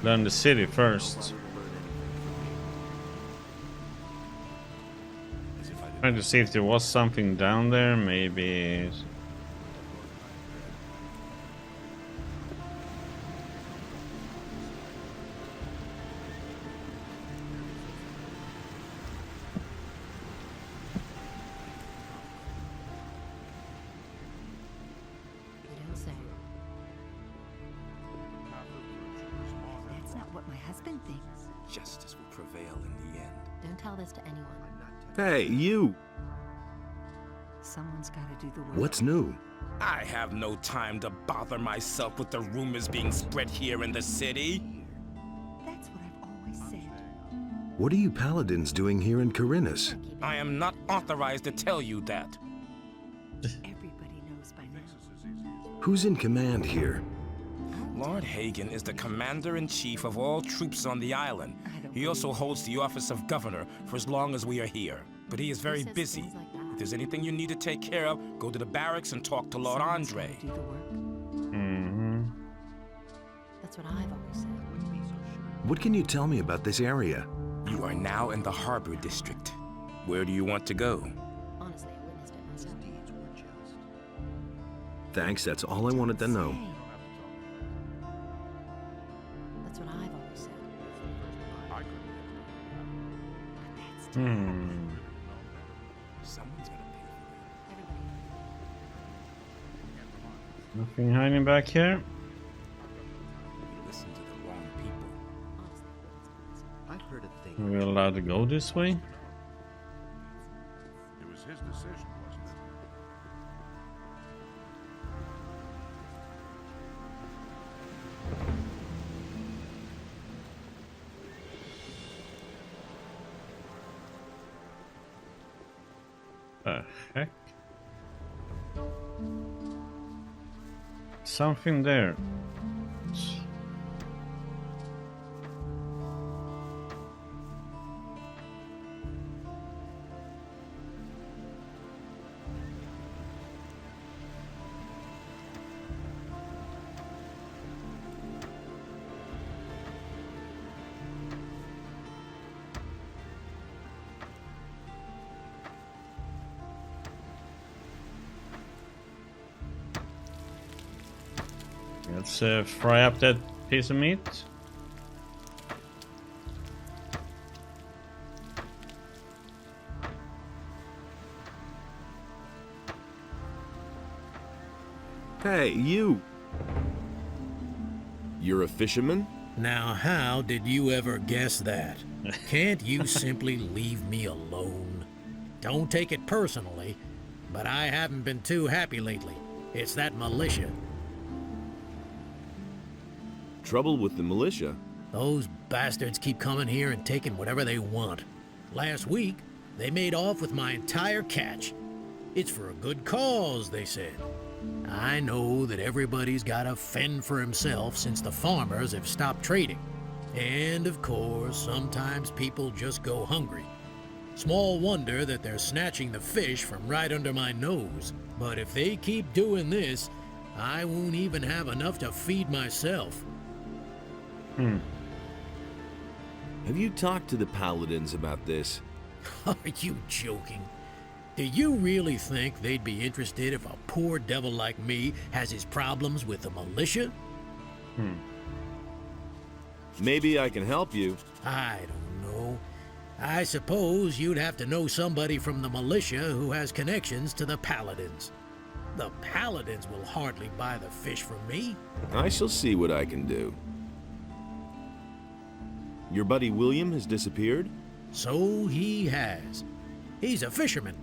learn the city first. Trying to see if there was something down there, maybe. That's not what my husband thinks. Justice will prevail in the end. Don't tell this to anyone. Hey, you! Someone's got to do the work. What's new? I have no time to bother myself with the rumors being spread here in the city. That's what I've always said. What are you Paladins doing here in Khorinis? I am not authorized to tell you that. Everybody knows by now. Who's in command here? Lord Hagen is the commander-in-chief of all troops on the island. He also holds the office of governor for as long as we are here. But he is very busy. If there's anything you need to take care of, go to the barracks and talk to Lord Andre. Mm-hmm. That's what I've always said. What can you tell me about this area? You are now in the harbor district. Where do you want to go? Honestly, I witnessed it myself. Thanks, that's all I wanted to know. That's what I've always said. Someone's gonna pay for it. Nothing hiding back here. You listen to the wrong people. I've heard of things. Are we allowed to go this way? It was his decision, wasn't it? The heck? Something there. Let's fry up that piece of meat. Hey, you! You're a fisherman? Now, how did you ever guess that? Can't you simply leave me alone? Don't take it personally, but I haven't been too happy lately. It's that militia. Trouble with the militia? Those bastards keep coming here and taking whatever they want. Last week, they made off with my entire catch. It's for a good cause, they said. I know that everybody's got to fend for himself since the farmers have stopped trading. And of course, sometimes people just go hungry. Small wonder that they're snatching the fish from right under my nose. But if they keep doing this, I won't even have enough to feed myself. Have you talked to the Paladins about this? Are you joking? Do you really think they'd be interested if a poor devil like me has his problems with the militia? Maybe I can help you. I don't know. I suppose you'd have to know somebody from the militia who has connections to the Paladins. The Paladins will hardly buy the fish from me. I shall see what I can do. Your buddy William has disappeared? So he has. He's a fisherman,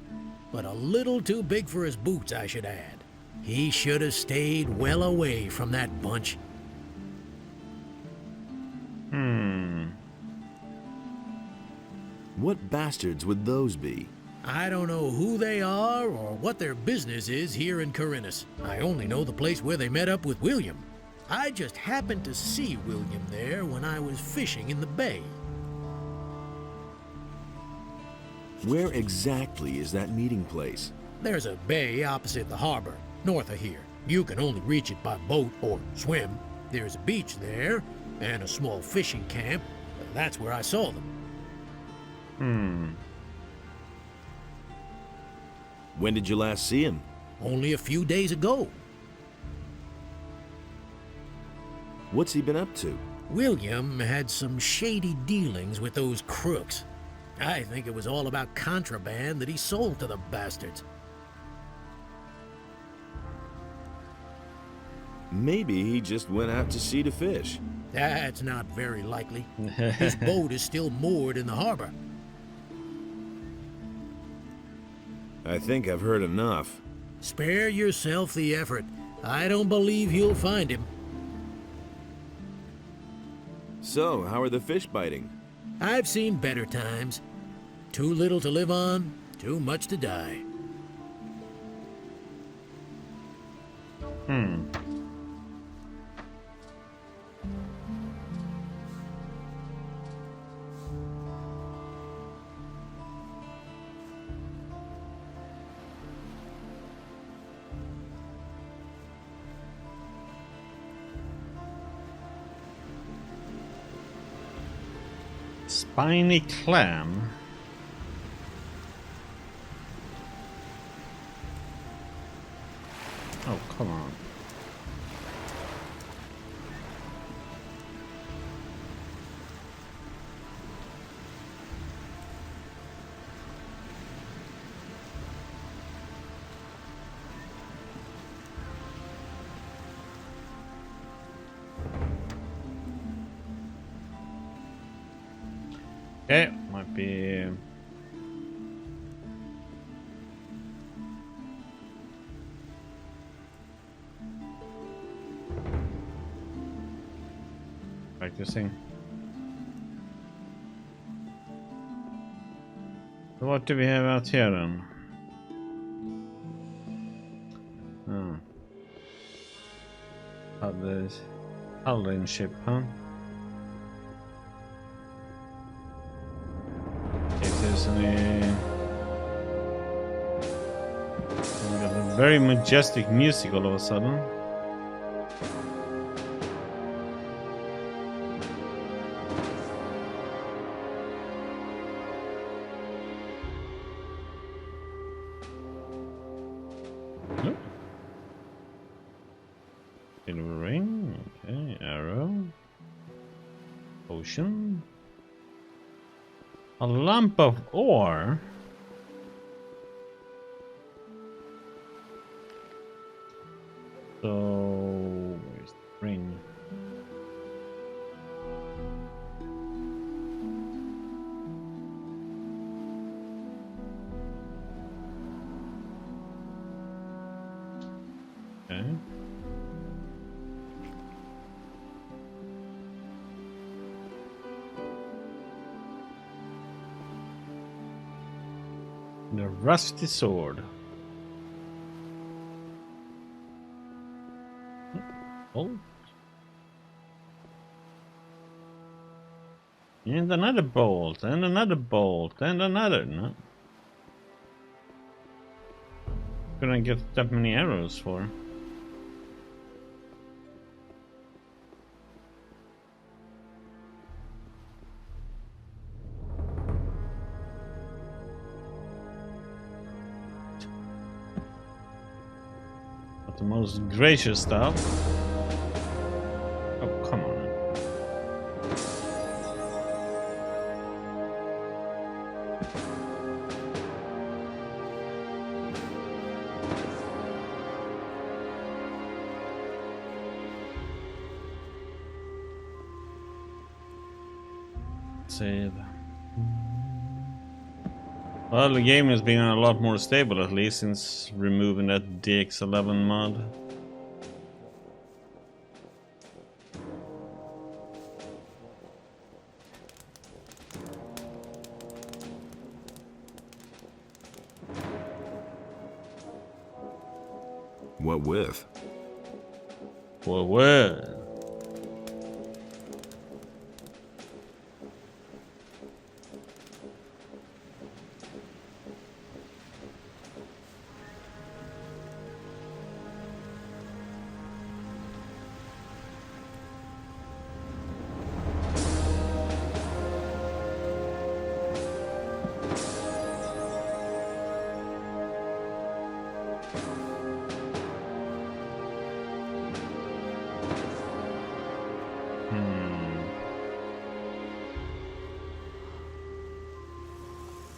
but a little too big for his boots, I should add. He should have stayed well away from that bunch. What bastards would those be? I don't know who they are or what their business is here in Khorinis. I only know the place where they met up with William. I just happened to see William there when I was fishing in the bay. Where exactly is that meeting place? There's a bay opposite the harbor, north of here. You can only reach it by boat or swim. There's a beach there, and a small fishing camp. That's where I saw them. When did you last see him? Only a few days ago. What's he been up to? William had some shady dealings with those crooks. I think it was all about contraband that he sold to the bastards. Maybe he just went out to sea to fish. That's not very likely. His boat is still moored in the harbor. I think I've heard enough. Spare yourself the effort. I don't believe you'll find him. So, how are the fish biting? I've seen better times. Too little to live on, too much to die. Spiny clam. Oh, come on. Okay, might be... practicing. So what do we have out here then? the Paladin ship, huh? If there's any... We got a very majestic music all of a sudden. Silver ring, okay, arrow, potion, a lump of ore. So where's the ring? Okay. The rusty sword. Bolt. And another bolt, and another bolt, and another. No. Couldn't get that many arrows for. The most gracious stuff. Oh, come on. Save. Well, the game has been a lot more stable, at least since removing that DX11 mod. What with? What with?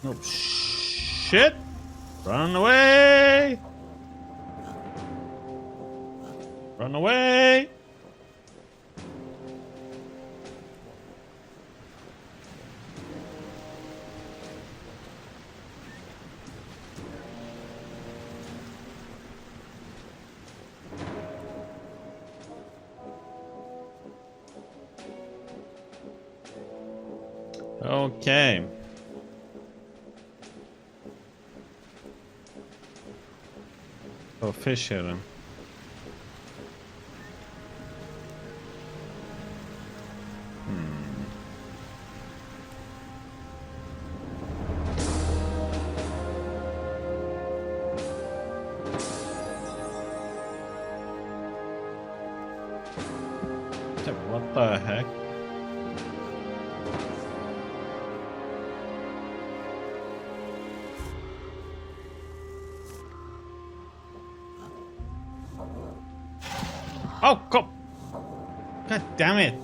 Oh shit! Run away! Run away! Okay. Oh, fish here then. What the heck? Oh, God damn it!